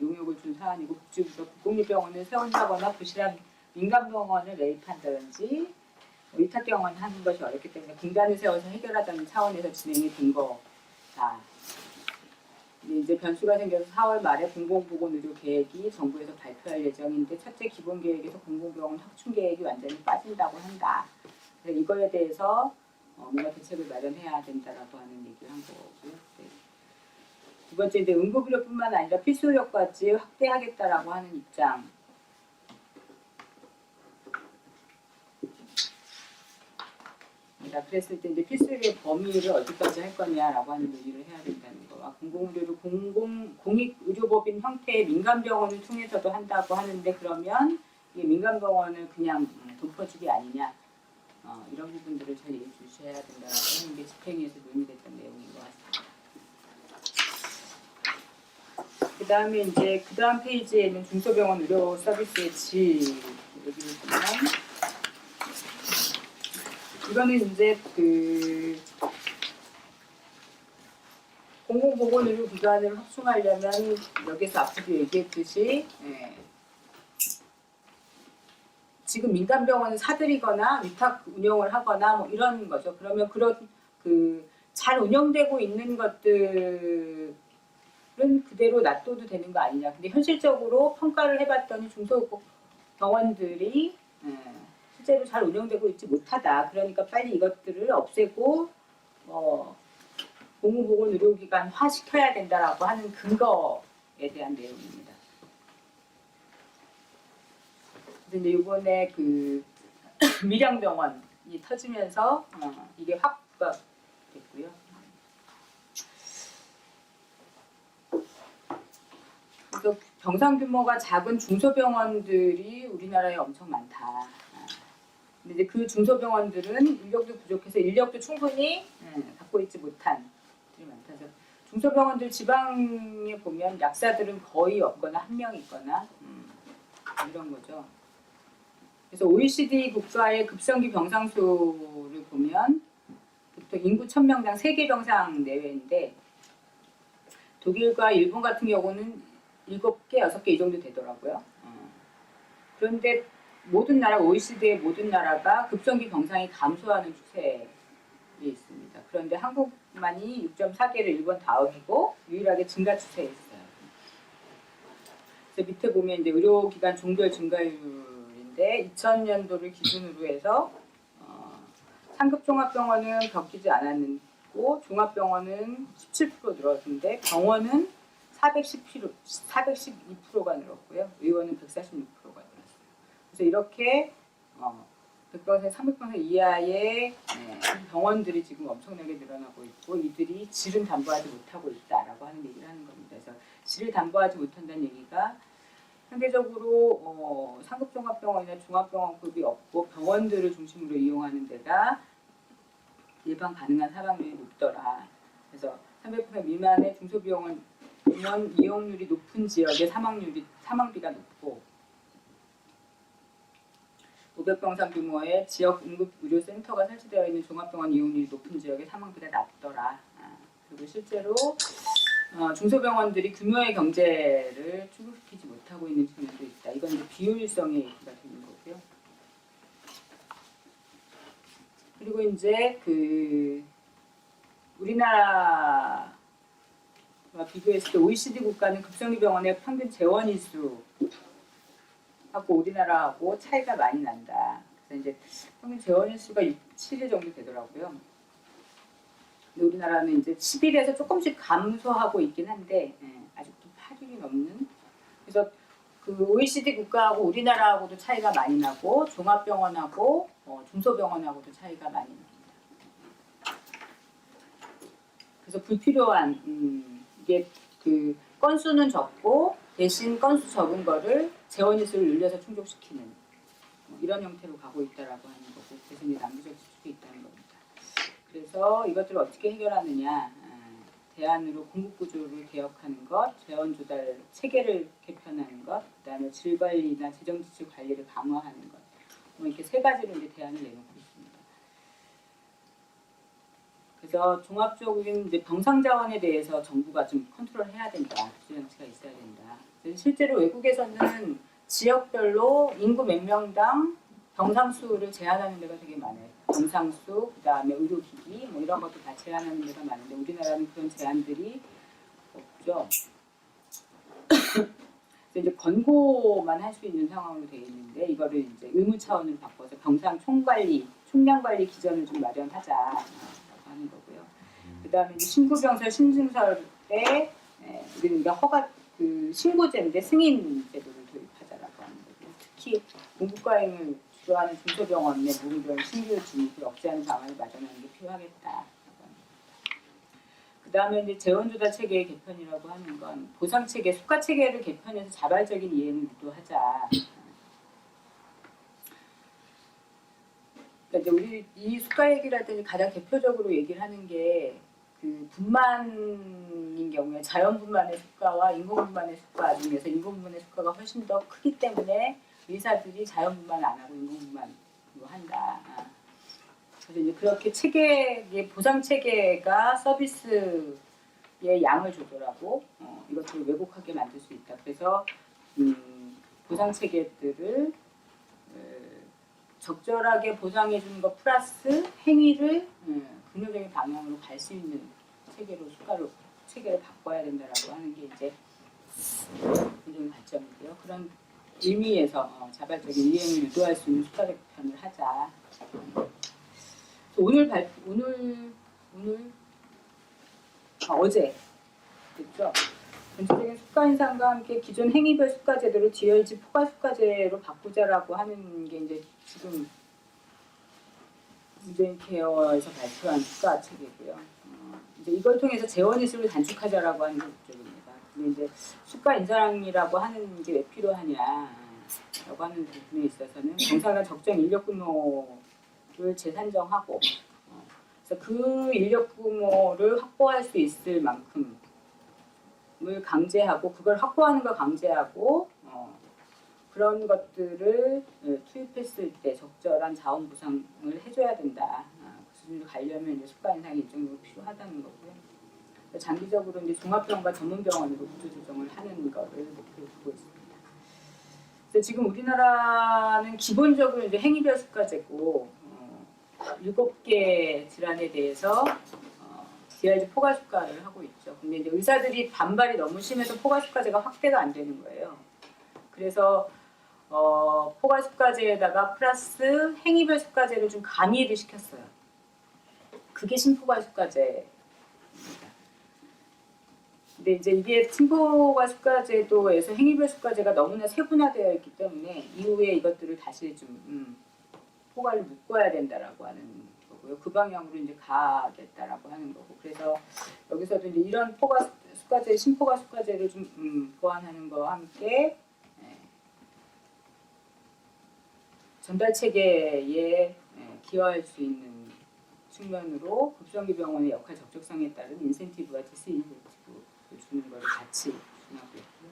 용역을 준 사안이고, 복지부가 국공립병원을 세운다거나 부실한 민간병원을 매입한다든지 위탁병원 하는 것이 어렵기 때문에 공단을 세워서 해결하자는 차원에서 진행이 된 거다. 이제 변수가 생겨서 4월 말에 공공보건의료 계획이 정부에서 발표할 예정인데, 첫째 기본계획에서 공공병원 확충 계획이 완전히 빠진다고 한다. 그래서 이거에 대해서 뭔가 대책을 마련해야 된다라고 하는 얘기를 한 거고요. 네. 두 번째, 이제 응급의료뿐만 아니라 필수의료까지 확대하겠다라고 하는 입장. 그랬을 때 이제 필수의료 범위를 어디까지 할 거냐라고 하는 논의를 해야 된다는 거와, 공공의료를 공익의료법인 형태의 민간병원을 통해서도 한다고 하는데, 그러면 이게 민간병원을 그냥 덮어주기 아니냐, 이런 부분들을 잘 예의주시해야 된다라고 하는 게 집행위에서 논의됐던 내용인 것 같습니다. 그 다음에 이제 그 다음 페이지에는 중소병원 의료 서비스의 질 얘기를 보면, 이거는 이제 그 공공보건의료 기관을 확충하려면 여기서 앞서도 얘기했듯이 지금 민간병원을 사들이거나 위탁 운영을 하거나 뭐 이런 거죠. 그러면 그런 그 잘 운영되고 있는 것들은 그대로 놔둬도 되는 거 아니냐. 근데 현실적으로 평가를 해봤더니 중소병원들이 실제로 잘 운영되고 있지 못하다. 그러니까 빨리 이것들을 없애고 공공보건의료기관화 시켜야 된다라고 하는 근거에 대한 내용입니다. 근데 이번에 그 밀양병원이 터지면서 이게 확보가 됐고요. 그래서 병상 규모가 작은 중소병원들이 우리나라에 엄청 많다. 근데 이제 그 중소병원들은 인력도 부족해서 인력도 충분히 갖고 있지 못한 들이 많다. 그래서 중소병원들 지방에 보면 약사들은 거의 없거나 한 명 있거나 이런 거죠. 그래서 OECD 국가의 급성기 병상수를 보면 보통 인구 1000명당 3개 병상 내외인데, 독일과 일본 같은 경우는 7개, 6개 이 정도 되더라고요. 그런데 모든 나라, OECD의 모든 나라가 급성기 병상이 감소하는 추세에 있습니다. 그런데 한국만이 6.4개를 일본 다음이고 유일하게 증가 추세에 있어요. 그래서 밑에 보면 이제 의료기관 종별 증가율인데 2000년도를 기준으로 해서 상급 종합병원은 겪이지 않았고 종합병원은 17% 늘었는데 병원은 412%가 늘었고요. 의원은 146%가 늘었어요. 그래서 이렇게 100병상, 300병상 이하의 병원들이 지금 엄청나게 늘어나고 있고 이들이 질은 담보하지 못하고 있다라고 하는 얘기를 하는 겁니다. 그래서 질을 담보하지 못한다는 얘기가 상대적으로 상급종합병원이나 중합병원급이 없고 병원들을 중심으로 이용하는 데가 예방 가능한 사망률이 높더라. 그래서 300% 미만의 중소병원 이용률이 높은 지역의 사망비가 높고 500병상 규모의 지역 응급의료센터가 설치되어 있는 종합병원 이용률이 높은 지역의 사망비가 낮더라. 그리고 실제로 중소병원들이 규모의 경제를 충족시키지 못하고 있는 측면도 있다. 이건 이제 비효율성의 얘기가 되는 거고요. 그리고 이제 우리나라와 비교했을 때 OECD 국가는 급성기 병원의 평균 재원인수 하고 우리나라하고 차이가 많이 난다. 그래서 이제 평균 재원인수가 7일 정도 되더라고요. 근데 우리나라는 이제 10일에서 조금씩 감소하고 있긴 한데 아직도 8일이 넘는. 그래서 그 OECD 국가하고 우리나라하고도 차이가 많이 나고 종합병원하고 중소병원하고도 차이가 많이 납니다. 그래서 불필요한 이게 그 건수는 적고 대신 건수 적은 거를 재원인수를 늘려서 충족시키는 이런 형태로 가고 있다라고 하는 거고 그래서 이제 낭비적 지출이 있다는 겁니다. 그래서 이것들을 어떻게 해결하느냐? 대안으로 공급 구조를 개혁하는 것, 재원 조달 체계를 개편하는 것, 그다음에 질 관리나 재정 지출 관리를 강화하는 것, 이렇게 세 가지로 이제 대안을 내놓고 있습니다. 그래서 종합적인 이제 병상 자원에 대해서 정부가 좀 컨트롤해야 된다, 규제 정치가 있어야 된다. 실제로 외국에서는 지역별로 인구 몇 명당 병상 수를 제한하는 데가 되게 많아요. 병상 수, 그다음에 의료기기 뭐 이런 것도 다 제한하는 데가 많은데 우리나라는 그런 제한들이 없죠. 그래서 이제 권고만 할 수 있는 상황으로 되어 있는데 이거를 이제 의무 차원으로 바꿔서 병상 총량 관리 기전을 좀 마련하자라고 하는 거고요. 그다음에 이제 신구병설 신증설에 우리는 이제 신고제인데 승인 제도를 도입하자라고 하는 거고요. 특히 공급과잉을 주도하는 중소병원의 무분별 신규 진입을 억제하는 방안을 마련하는 게 필요하겠다. 그 다음에 이제 재원조달 체계의 개편이라고 하는 건 보상 체계, 수가 체계를 개편해서 자발적인 이행을 유도하자. 그러니까 이제 우리 이 수가 얘기를 할 때 가장 대표적으로 얘기를 하는 게 그 분만인 경우에 자연분만의 수가와 인공분만의 수가 중에서 인공분만의 수가가 훨씬 더 크기 때문에 의사들이 자연분만을 안 하고 인공분만으로 한다. 그래서 이제 그렇게 체계의 보상 체계가 서비스의 양을 조절하고 이것들을 왜곡하게 만들 수 있다. 그래서 보상 체계들을 적절하게 보상해 주는 것 플러스 행위를 긍정적인 방향으로 갈 수 있는 체계를 바꿔야 된다라고 하는 게 이제 굉장히 관점이고요. 그런 의미에서 자발적인 이행을 유도할 수 있는 수가 개편을 하자. 어제 됐죠. 전체적인 수가 인상과 함께 기존 행위별 수가 제도를 DRG 포괄 수가제로 바꾸자라고 하는 게 이제 지금 문재인 케어에서 발표한 수가 체계고요. 이제 이걸 통해서 재원인수를 단축하자라고 하는 게 목적입니다. 근데 이제 수가 인상이라고 하는 게 왜 필요하냐라고 하는 부분에 있어서는 병상간 적정 인력 규모를 재산정하고 그래서 그 인력 규모를 확보할 수 있을 만큼을 강제하고 그걸 확보하는 걸 강제하고 그런 것들을 투입했을 때 적절한 자원 보상을 해줘야 된다. 그 수준으로 가려면 이제 수가 인상이 일정으로 필요하다는 거고요. 장기적으로 이제 종합병원과 전문병원으로 구조 조정을 하는 거를 목표로 두고 있습니다. 그래서 지금 우리나라는 기본적으로 이제 행위별 수가제고 7개 질환에 대해서 DRG 포괄수가를 하고 있죠. 근데 이제 의사들이 반발이 너무 심해서 포괄수가제가 확대가 안 되는 거예요. 그래서 포괄수가제에다가 플러스 행위별 수가제를 좀 가미를 시켰어요. 그게 신포괄수가제입니다. 근데 이제 이게 신포괄수가제도에서 행위별 수가제가 너무나 세분화되어 있기 때문에 이후에 이것들을 다시 좀 포괄을 묶어야 된다라고 하는 거고요. 그 방향으로 이제 가겠다라고 하는 거고. 그래서 여기서도 이제 이런 포괄수가제, 신포괄수가제를 좀 보완하는 거와 함께 전달 체계에 기여할 수 있는 측면으로 급성기 병원의 역할 적절성에 따른 인센티브와 디스인센티브를 주는 것을 같이 준하고 있고요.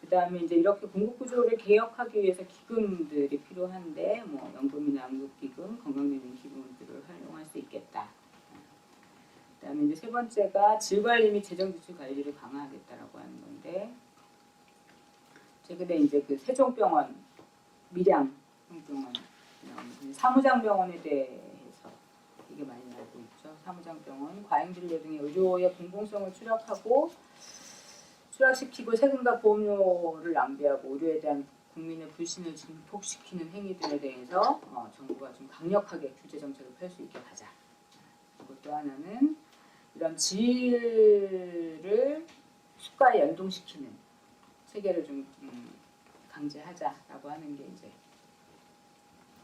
그 다음에 이제 이렇게 공급 구조를 개혁하기 위해서 기금들이 필요한데 뭐 연금이나 암급기금, 건강기금들을 활용할 수 있겠다. 그 다음에 이제 세 번째가 질관리 및 재정지출 관리를 강화하겠다라고 하는 건데 최근에 이제 그 세종병원, 밀양 병원, 사무장병원에 대해서 되게 많이 알고 있죠. 사무장병원, 과잉진료 등의 의료의 공공성을 추락시키고 세금과 보험료를 낭비하고 의료에 대한 국민의 불신을 증폭시키는 행위들에 대해서 정부가 좀 강력하게 규제 정책을 펼 수 있게 하자. 그리고 또 하나는 이런 질을 수가에 연동시키는 체계를 좀 강제하자라고 하는 게 이제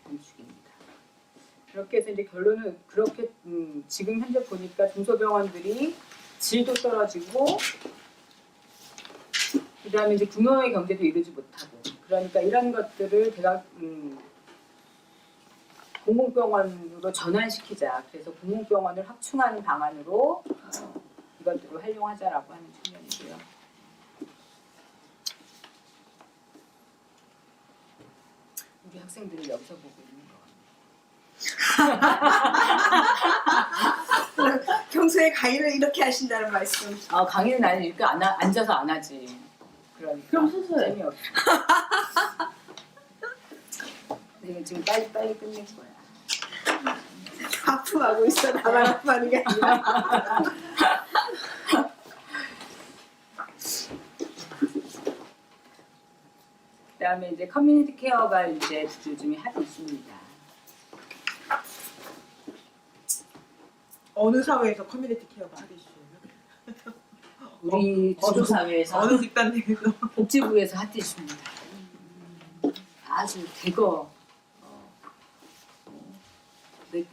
단축입니다. 그렇게 해서 이제 결론은 그렇게 지금 현재 보니까 중소병원들이 질도 떨어지고 그다음에 이제 규모의 경제도 이루지 못하고 그러니까 이런 것들을 공공병원으로 전환시키자. 그래서 공공병원을 확충하는 방안으로 이것들을 활용하자라고 하는 측면이고요. 우리 학생들을 여기서 보고 있는 것 같아요. 평소에 강의를 이렇게 하신다는 말씀. 강의는 나는 이렇게 앉아서 안 하지. 그러니까. 그럼 서서 해. 재미없어. 내가 지금 빨리 끝낼 거야. 하품하고 있어. 나만 하품하는 게 아니라. 그다음에 이제 커뮤니티 케어가 이제 요즘에 하고 있습니다. 어느 사회에서 커뮤니티 케어가 하기 쉬워요? 우리 어느 사회에서 어느 집단 내에서 복지부에서 핫이십니다. 아주 대거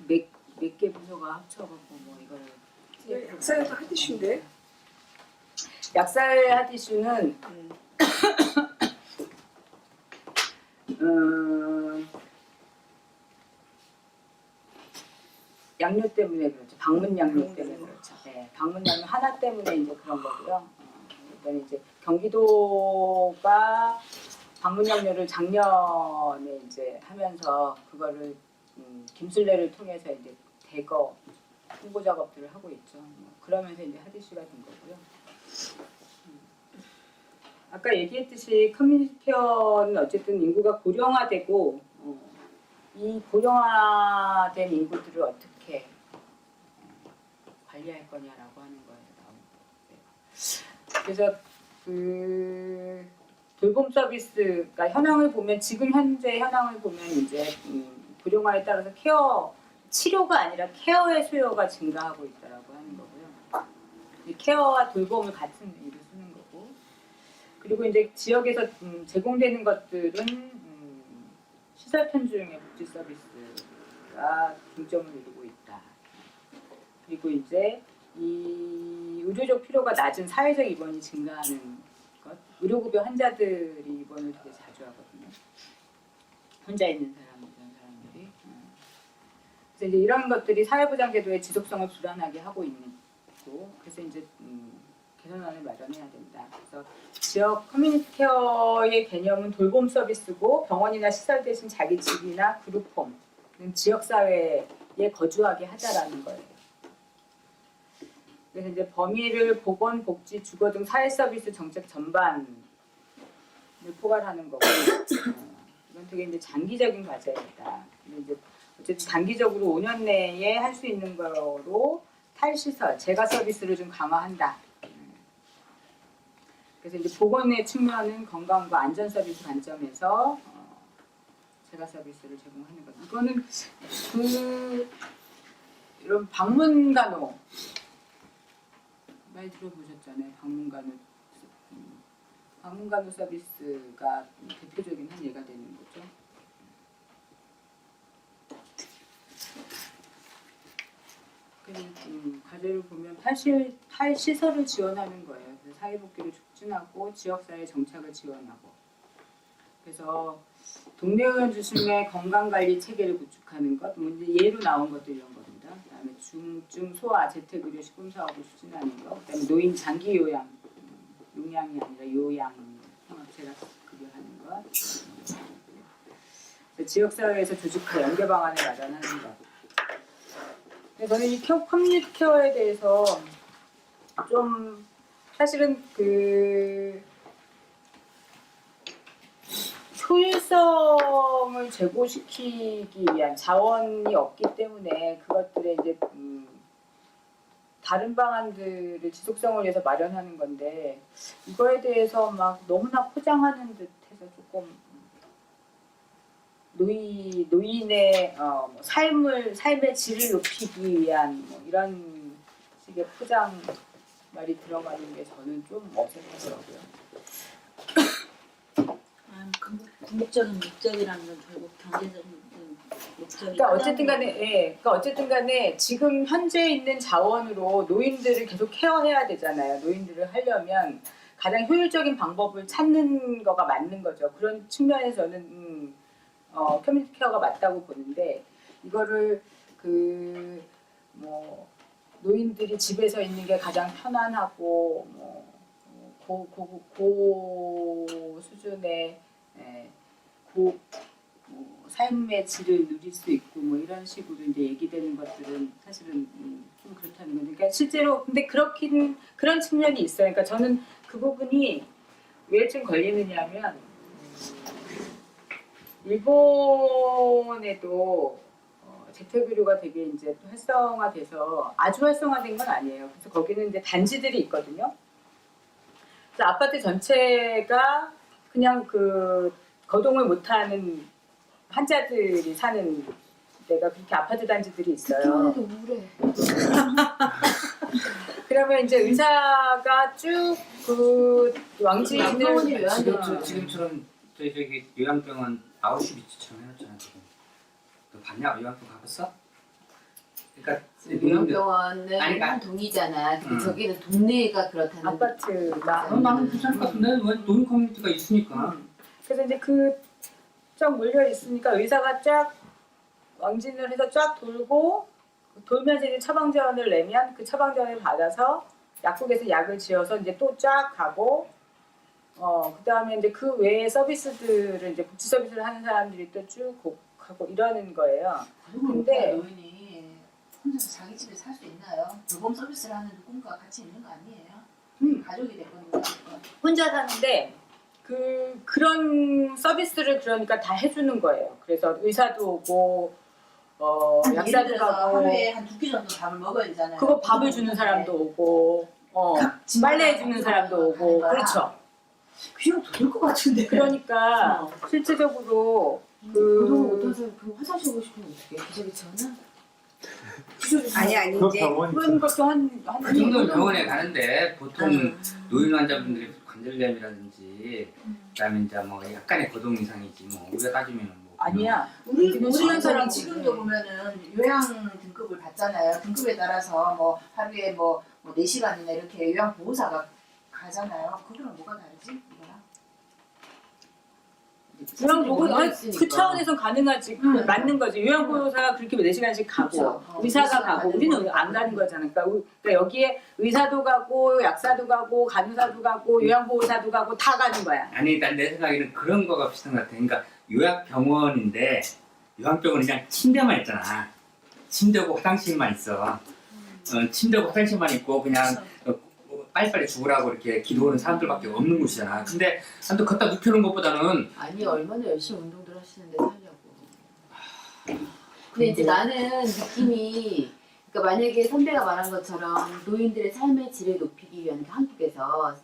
몇 개 부서가 합쳐갖고 뭐 이걸 약사에서 하티슈인데. 약살 핫이슈는 양료 때문에 그렇죠. 방문 양료 때문에 그렇죠. 네, 방문 양료 하나 때문에 이제 그런 거고요. 그다음에 이제 경기도가 방문 양료를 작년에 이제 하면서 그거를 김술래를 통해서 이제 대거 홍보 작업들을 하고 있죠. 그러면서 이제 핫이슈가 된 거고요. 아까 얘기했듯이 커뮤니티 케어는 어쨌든 인구가 고령화되고 이 고령화된 인구들을 어떻게 관리할 거냐라고 하는 거에서 나오는 거예요. 그래서 그 돌봄 서비스가 현황을 보면 지금 현재 현황을 보면 이제 고령화에 따라서 치료가 아니라 케어의 수요가 증가하고 있다라고 하는 거고요. 케어와 돌봄을 같은 의미로 쓰는 거고. 그리고 이제 지역에서 제공되는 것들은 시설 편중의 복지 서비스가 중점을 이루고 있다. 그리고 이제 이 의료적 필요가 낮은 사회적 입원이 증가하는 것. 의료급여 환자들이 입원을 되게 자주 하거든요. 혼자 있는 사람, 이런 사람들이. 그래서 이제 이런 것들이 사회보장제도의 지속성을 불안하게 하고 있는 거고. 그래서 이제 개선안을 마련해야 된다. 그래서 지역 커뮤니티 케어의 개념은 돌봄 서비스고 병원이나 시설 대신 자기 집이나 그룹홈 지역 사회에 거주하게 하자라는 거예요. 그래서 이제 범위를 보건, 복지, 주거 등 사회 서비스 정책 전반을 포괄하는 거고, 이건 되게 이제 장기적인 과제입니다. 근데 이제 어쨌든 단기적으로 5년 내에 할 수 있는 거로 탈시설, 재가 서비스를 좀 강화한다. 그래서 이제 보건의 측면은 건강과 안전 서비스 관점에서 재가 서비스를 제공하는 것. 이거는 이런 방문간호 많이 들어보셨잖아요. 방문간호 서비스가 대표적인 한 예가 되는 거죠. 과제를 보면 탈시설을 지원하는 거예요. 그래서 사회복지를 촉진하고 지역사회 정착을 지원하고, 그래서 동네 의원 중심의 건강관리 체계를 구축하는 것, 뭐 이제 예로 나온 것도 이런 겁니다. 그다음에 중증 소아 재택의료 시범 사업을 추진하는 것, 그다음에 노인 장기 요양, 용양이 아니라 요양 통합체가 급여하는 것, 지역사회에서 조직화 연계 방안을 마련하는 것. 저는 이 커뮤니티 케어에 대해서 좀 사실은 효율성을 제고시키기 위한 자원이 없기 때문에 그것들의 이제 다른 방안들을 지속성을 위해서 마련하는 건데, 이거에 대해서 막 너무나 포장하는 듯해서 조금 노인의 삶의 질을 높이기 위한 뭐 이런 식의 포장 말이 들어가는 게 저는 좀 어색하더라고요. 궁극적인 목적이라는 건 결국 경제적인 목적이. 그러니까 어쨌든 간에 지금 현재 있는 자원으로 노인들을 계속 케어해야 되잖아요. 노인들을 하려면 가장 효율적인 방법을 찾는 거가 맞는 거죠. 그런 측면에서는 커뮤니티 케어가 맞다고 보는데, 이거를 노인들이 집에서 있는 게 가장 편안하고 고 수준의 삶의 질을 누릴 수 있고 뭐 이런 식으로 이제 얘기되는 것들은 사실은 좀 그렇다는 거죠. 그러니까 실제로 근데 그런 측면이 있어요. 그러니까 저는 그 부분이 왜 좀 걸리느냐면, 일본에도 재택의료가 되게 이제 또 활성화돼서, 아주 활성화된 건 아니에요. 그래서 거기는 이제 단지들이 있거든요. 그래서 아파트 전체가 그냥 거동을 못하는 환자들이 사는 데가 그렇게 아파트 단지들이 있어요. 우울해. 그러면 이제 의사가 쭉 왕진을 지금처럼 저기 요양병원 아우슈비츠처럼 해놨잖아 지금. 너 봤냐? 요양병 가봤어? 그러니까 요양병원은 아니, 한 동이잖아. 근데 저기는 동네가 그렇다는. 아파트가. 나는 괜찮을 것 같은데 왜 노인 커뮤니티가 있으니까. 그래서 이제 쫙 몰려 있으니까 의사가 쫙 왕진을 해서 쫙 돌면서 이제 처방전을 내면 그 처방전을 받아서 약국에서 약을 지어서 이제 또 쫙 가고, 그다음에 이제 그 외에 서비스들을 이제 복지 서비스를 하는 사람들이 또 쭉 하고 이러는 거예요. 근데 노인이 혼자서 자기 집에 살 수 있나요? 돌봄 서비스를 하는 누군가 같이 있는 거 아니에요? 가족이 됐거든요. 혼자 사는데 그런 서비스를 그러니까 다 해주는 거예요. 그래서 의사도 오고 약사도 가고, 하루에 한 2끼 정도 밥을 먹어야 되잖아요. 그거 밥을 주는 사람도 오고, 빨래 해주는 사람도 오고, 그렇죠. 그냥 될것 같은데. 그러니까 실질적으로 보통 어떤 사람 화장실 오고 싶으면 어떻게? 기저귀처럼? 아니 그 이제 병원이 그런 것도 그 정도는 병원에 가는데 보통 노인 환자분들이 관절염이라든지 그다음에 이제 뭐 약간의 거동 이상이지 뭐 우리가 따지면은 뭐 아니야. 우리 쉬는 사람 지금도 보면은 요양 등급을 받잖아요. 등급에 따라서 뭐 하루에 뭐 4시간이나 이렇게 요양 보호사가 가잖아요. 그거랑 뭐가 다르지? 이거랑? 요양 보고 그 차원에서 가능하지. 맞는 거지. 요양 보호사가 그렇게 4시간씩 가고, 그쵸. 의사가 가고, 우리는 안 가는 거잖아. 그러니까 여기에 의사도 가고, 약사도 가고, 간호사도 가고, 요양 보호사도 가고 다 가는 거야. 아니 난 내 생각에는 그런 거가 비슷한 것 같아. 그러니까 요양병원인데 요양병원은 그냥 침대만 있잖아. 침대고 화장실만 있어. 침대고 화장실만 있고 그냥 빨리빨리 죽으라고 이렇게 기도하는 사람들밖에 없는 곳이잖아. 근데 또 걷다 눕혀놓은 것보다는 아니 얼마나 열심히 운동들 하시는데 살려고. 근데 이제 나는 느낌이 그러니까 만약에 선배가 말한 것처럼 노인들의 삶의 질을 높이기 위한 한국에서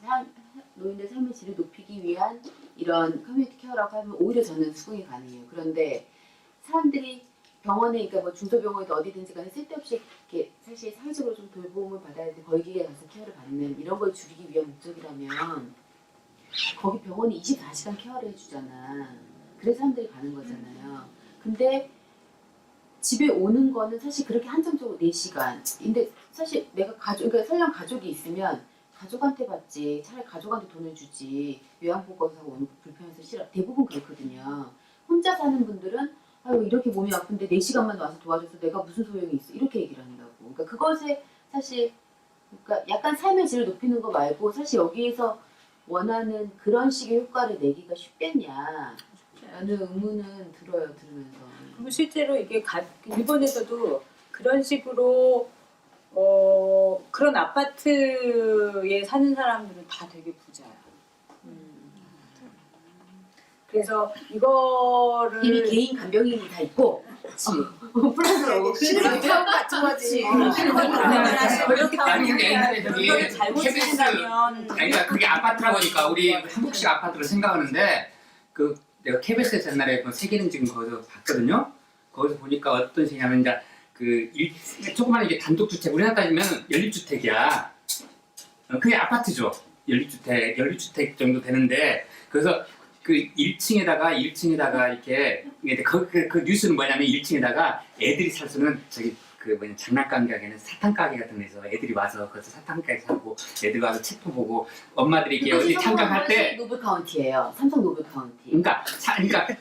노인들의 삶의 질을 높이기 위한 이런 커뮤니티 케어라고 하면 오히려 저는 수긍이 가능해요. 그런데 사람들이 병원에 그러니까 뭐 중소병원이든 어디든지 간에 쓸데없이 이렇게 사실 사회적으로 좀 돌봄을 받아야 돼 거기에 가서 케어를 받는 이런 걸 줄이기 위한 목적이라면 거기 병원이 24시간 케어를 해주잖아. 그래서 사람들이 가는 거잖아요. 근데 집에 오는 거는 사실 그렇게 한정적으로 4시간. 근데 사실 내가 그러니까 설령 가족이 있으면 가족한테 받지. 차라리 가족한테 돈을 주지. 요양보건소가 오는 거 불편해서 싫어. 대부분 그렇거든요. 혼자 사는 분들은 아유 이렇게 몸이 아픈데 4시간만 와서 도와줘서 내가 무슨 소용이 있어. 이렇게 얘기를 한다고. 그러니까 그것에 사실 그러니까 약간 삶의 질을 높이는 거 말고 사실 여기에서 원하는 그런 식의 효과를 내기가 쉽겠냐. 라는 의문은 들어요. 들으면서. 그리고 실제로 이게 일본에서도 그런 식으로 그런 아파트에 사는 사람들은 다 되게 부자야. 그래서 이거를 이미 개인 간병인이 다 있고, 그렇지. 플러스로 실제로 같은 거지. 아니 근데 옛날에 저기 이거를 잘못 KBS 쓰신다면 그러니까 그게 아파트라고 하니까 우리 한국식 아파트를 생각하는데 그 내가 KBS에서 옛날에 그 세계는 지금 거기서 봤거든요. 거기서 보니까 어떤 식이냐면 이제 조그마한 이게 단독주택 우리나라 따지면 연립주택이야. 그게 아파트죠. 연립주택 정도 되는데 그래서 그 1층에다가 이렇게 그 뉴스는 뭐냐면 1층에다가 애들이 살 수 있는 저기 그 뭐냐 장난감 가게는 사탕 가게 같은 데서 애들이 와서 거기서 사탕 가게 사고 애들 와서 책도 보고 엄마들이 이렇게 어디 참가할 때 노블 카운티예요. 삼성 노블 카운티. 그러니까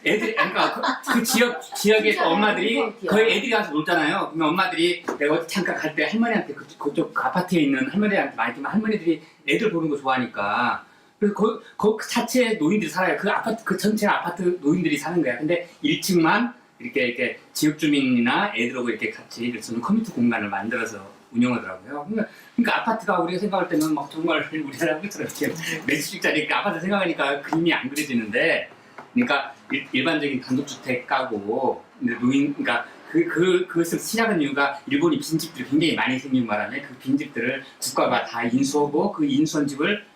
애들 그러니까 그 지역에 또 엄마들이 거의 애들이 가서 놀잖아요. 그러면 엄마들이 내가 어디 잠깐 갈 때 할머니한테 그쪽 아파트에 있는 할머니한테 많이 주면 할머니들이 애들 보는 거 좋아하니까 그래서 그 자체에 노인들이 살아요. 그 아파트 그 전체 아파트 노인들이 사는 거야. 근데 1층만 이렇게 지역 주민이나 애들하고 이렇게 같이 이렇게 커뮤니티 공간을 만들어서 운영하더라고요. 그러니까 아파트가 우리가 생각할 때는 막 정말 우리나라 것처럼 이렇게 몇십짜리 아파트 생각하니까 그림이 안 그려지는데, 그러니까 일반적인 단독주택 까고 근데 그러니까 그것을 시작한 이유가 일본이 빈집들이 굉장히 많이 생긴 바람에 그 빈집들을 국가가 다 인수하고 그 인수한 집을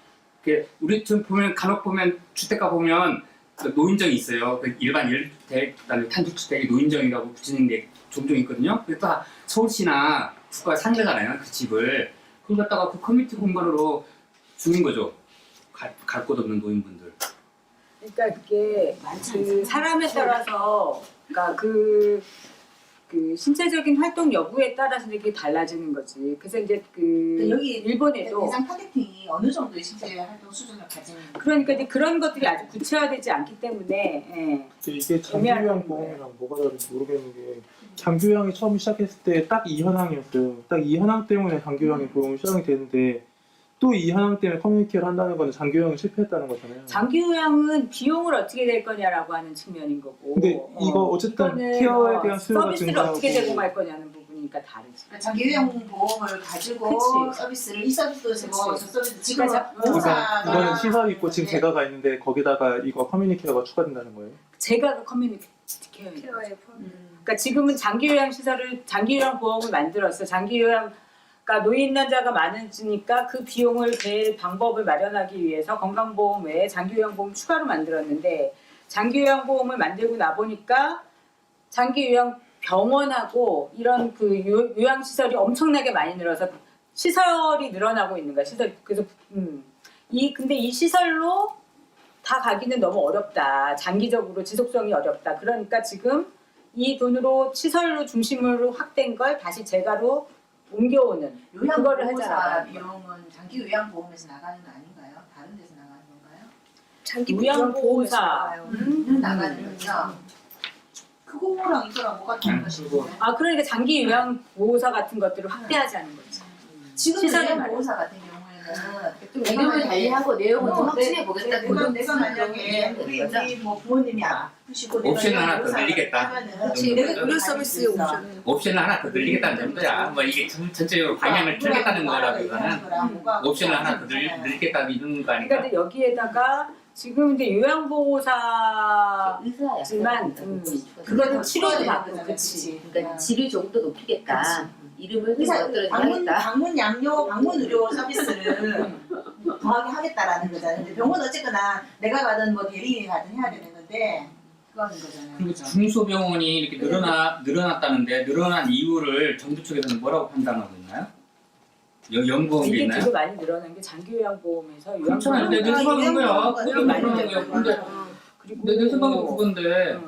우리 좀 보면 간혹 보면 주택가 보면 그 노인정이 있어요. 그 일반 연립주택, 그다음에 단독주택이 노인정이라고 붙이는 게 종종 있거든요. 그래서 다 서울시나 국가가 산 거잖아요. 그 집을 그걸 갖다가 그 커뮤니티 공간으로 주는 거죠. 갈 곳 없는 노인분들. 그러니까 이게 그 사람에 따라서 그러니까 그 신체적인 활동 여부에 따라서 이게 달라지는 거지. 그래서 이제 여기 일본에도 대상 타겟팅이 어느 정도의 신체 활동 수준을 가지는 그러니까 이제 그런 것들이 아주 구체화되지 않기 때문에 이게 장기요양 보험이랑 뭐가 다른지 모르겠는 게 장기요양이 처음 시작했을 때 딱 이 현황이었어요. 딱 이 현황 때문에 장기요양이 보험이 시작이 되는데 또 이 현황 때문에 커뮤니티를 한다는 거는 장기요양이 실패했다는 거잖아요. 장기요양은 비용을 어떻게 될 거냐라고 하는 측면인 거고. 근데 이거 어쨌든 이거는 케어에 대한 수요가 서비스를 증가하고 어떻게 제공할 거냐는 부분이니까 다르지. 그러니까 장기요양 보험을 가지고 그치. 서비스를 이 서비스도 제공하고 저 서비스 지금 그러니까 그러니까 이거는 보호사가 시설 있고 지금 네. 제가가 있는데 거기다가 이거 커뮤니티 케어가 추가된다는 거예요? 제가 그 커뮤니티 케어인 거죠. 그러니까 지금은 장기요양 보험을 만들었어. 그러니까 노인 환자가 많아지니까 그 비용을 댈 방법을 마련하기 위해서 건강보험 외에 장기요양보험 추가로 만들었는데, 장기요양보험을 만들고 나보니까 장기요양 병원하고 이런 그 요양시설이 엄청나게 많이 늘어서 시설이 늘어나고 있는 거야. 그래서 근데 이 시설로 다 가기는 너무 어렵다. 장기적으로 지속성이 어렵다. 그러니까 지금 이 돈으로 시설로 중심으로 확된 걸 다시 재가로 옮겨오는 그거를 요양보호사 하잖아. 비용은 장기 요양보험에서 나가는 거 아닌가요? 다른 데서 나가는 건가요? 장기 요양보호사. 나가는 거죠. 그거랑 이거랑 뭐가 다른 것인가요? 그러니까 장기 요양 보호사 같은 것들을 확대하자는 거지. 지금 시설을 요양보호사 같은 경우에는 좀 이름을 달리하고 내용을 좀 확실해 보겠다. 내가 만약에 우리 뭐 부모님이 아프시고 옵션 하나 더 늘리겠다. 의료 서비스 옵션을 하나 더 늘리겠다는 정도야. 뭐 이게 전체적으로 방향을 틀겠다는 거라기보다는 옵션을 하나 더 늘리겠다 이런 거 아닌가? 그러니까 여기에다가 지금 이제 요양보호사지만 의사야. 그거는 치료도 받고 그치. 그러니까 질을 조금 더 높이겠다. 이름을 의사 어떤 방문 하겠다. 양료 방문 의료 서비스를 더하게 하겠다라는 거잖아요. 근데 병원 어쨌거나 내가 가든 뭐 대리인이 가든 해야 되는 건데 그거 하는 거잖아요. 그리고 중소병원이 이렇게 늘어났다는데 늘어난 이유를 정부 쪽에서는 뭐라고 판단하고 있나요? 연구한 게 이게 있나요? 되게 많이 늘어난 게 장기요양보험에서 그렇잖아요. 내 생각은 거야. 그게 많이 늘어난 거야. 근데 그리고 내 생각은 그건데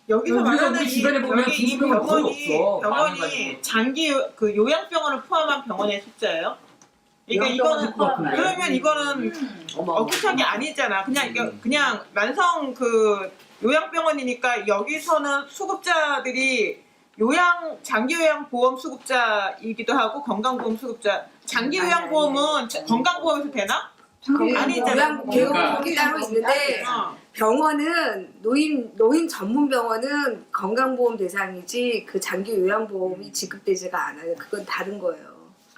여기서 우리가 말하는 우리 주변에 보면 여기 이 중소병원 거의 없어. 병원이 많아가지고. 장기 그 요양병원을 포함한 병원의 숫자예요? 그러니까 이거는 포함해요. 그러면 이거는 억울한 게 아니잖아. 그냥 만성 그 요양병원이니까 여기서는 수급자들이 장기 요양 보험 수급자이기도 하고 건강보험 수급자. 장기 요양 보험은 건강보험에서 되나? 아니잖아. 개혁이 따로 있는데 병원은 노인 전문 병원은 건강보험 대상이지 그 장기 요양보험이 지급되지가 않아요. 그건 다른 거예요.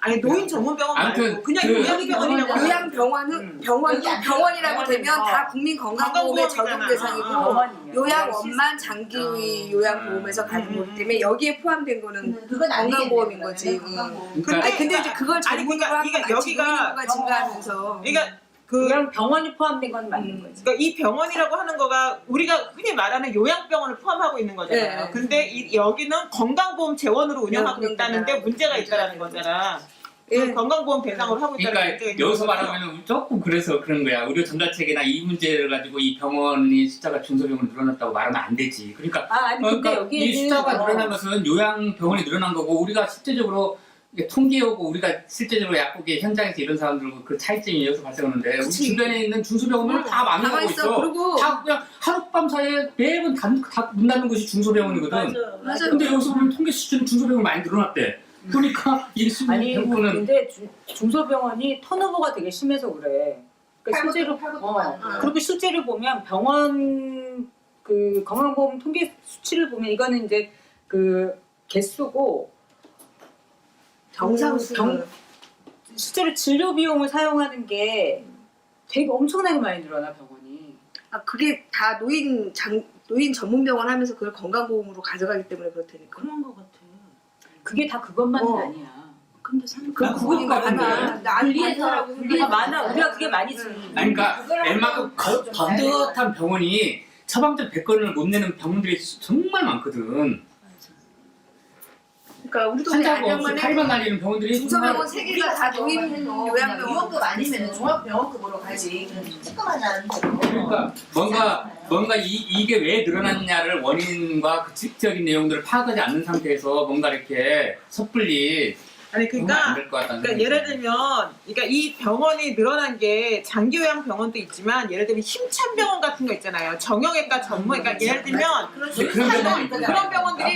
아니 노인 전문 병원 아무튼 말고 그냥 그 요양병원이라고. 요양병원은 병원이라고 되면 다 국민건강보험의 적용 대상이고 병원이면 요양원만 장기 요양보험에서 가는 거기 때문에 여기에 포함된 거는 건강보험인 거지. 그러니까 아니 근데 이제 그걸 아니, 전문으로 그러니까 하면 이게 여기가 인구가 증가하면서 그러니까 그 요양 병원이 포함된 건 맞는 거지. 그러니까 이 병원이라고 하는 거가 우리가 흔히 말하는 요양병원을 포함하고 있는 거잖아요. 네. 근데 여기는 건강보험 재원으로 운영하고 그런 있다는데 거잖아. 문제가 있다는 거잖아. 예. 그 건강보험 대상으로 하고 있다는 그러니까 문제가 있는 여기서 거잖아. 말하면 조금 그래서 그런 거야. 의료 전달체계나 이 문제를 가지고 이 병원이 숫자가 중소병원 늘어났다고 말하면 안 되지. 그러니까 아니 근데 그러니까 여기는 이 숫자가 늘어난 것은 요양병원이 늘어난 거고 우리가 실제적으로 이게 통계하고 우리가 실제적으로 약국의 현장에서 이런 사람들과 그 차이점이 여기서 발생하는데 우리 주변에 있는 중소병원은 다 망해가고 있어. 그리고 다 그냥 하룻밤 사이에 매번 다 문 닫는 곳이 중소병원이거든. 맞아요. 근데 여기서 보면 통계 수준은 중소병원 많이 늘어났대. 그러니까 이 아니 병원은 근데 중소병원이 턴오버가 되게 심해서 그래. 그러니까 실제로 그리고 실제로 보면 병원 그 건강보험 통계 수치를 보면 이거는 이제 그 개수고 병상수 실제로 진료 비용을 사용하는 게 되게 엄청나게 많이 늘어나 병원이. 그게 다 노인 전문 병원 하면서 그걸 건강보험으로 가져가기 때문에 그렇다니까. 그런 거 같아. 그게 다 그것만은 어. 아니야. 근데 그 부분이 많아. 분리해서 많아. 우리가 그게 많이 쓰는. 아니 그러니까 웬만큼 번듯한 병원이 처방전 100건을 못 내는 병원들이 정말 많거든. 그러니까 우리도 환자가 없이 다리만 다니는 병원들이 중소병원 3개가 다 노인 요양병원. 위험급 아니면 종합병원급으로 가지. 조그만한 그러니까 뭔가 이게 왜 늘어났냐를 원인과 그 직접적인 내용들을 파악하지 않는 상태에서 뭔가 이렇게 섣불리 아니 안 될 것 같다는 그러니까 예를 들면, 그러니까 이 병원이 늘어난 게 장기요양 병원도 있지만, 예를 들면 힘찬 병원 같은 거 있잖아요. 정형외과 전문, 그러니까 예를 들면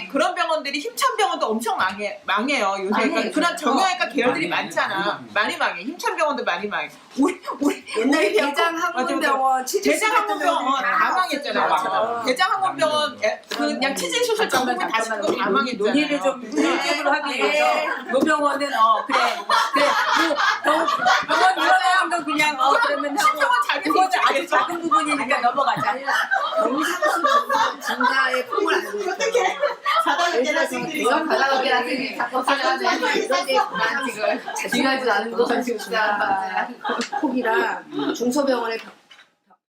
그런 병원들이 힘찬 병원도 엄청 망해요. 요새 그러니까 그런 정형외과 계열들이 많잖아. 많이 망해. 힘찬 병원도 많이 망해. 우리 옛날에 대장항문병원 대장항문병원 다 망했잖아요. 대장항문병원 그냥 치질 수술 전문이 다 시키고 다 망했잖아요. 논의를 좀 논리적으로 하기 위해서 요 병원은 그래 병원 늘어나는 건 그냥 그러면 하고 그거는 아주 작은 부분이니까 넘어가자. 병상수 증가의 폭을 안 줘. 어떻게 사다리계나 생들이 바닥에 나중에 자꾸 사랑하는 지금 자신하지 않은 것은 진짜 폭이라 중소병원의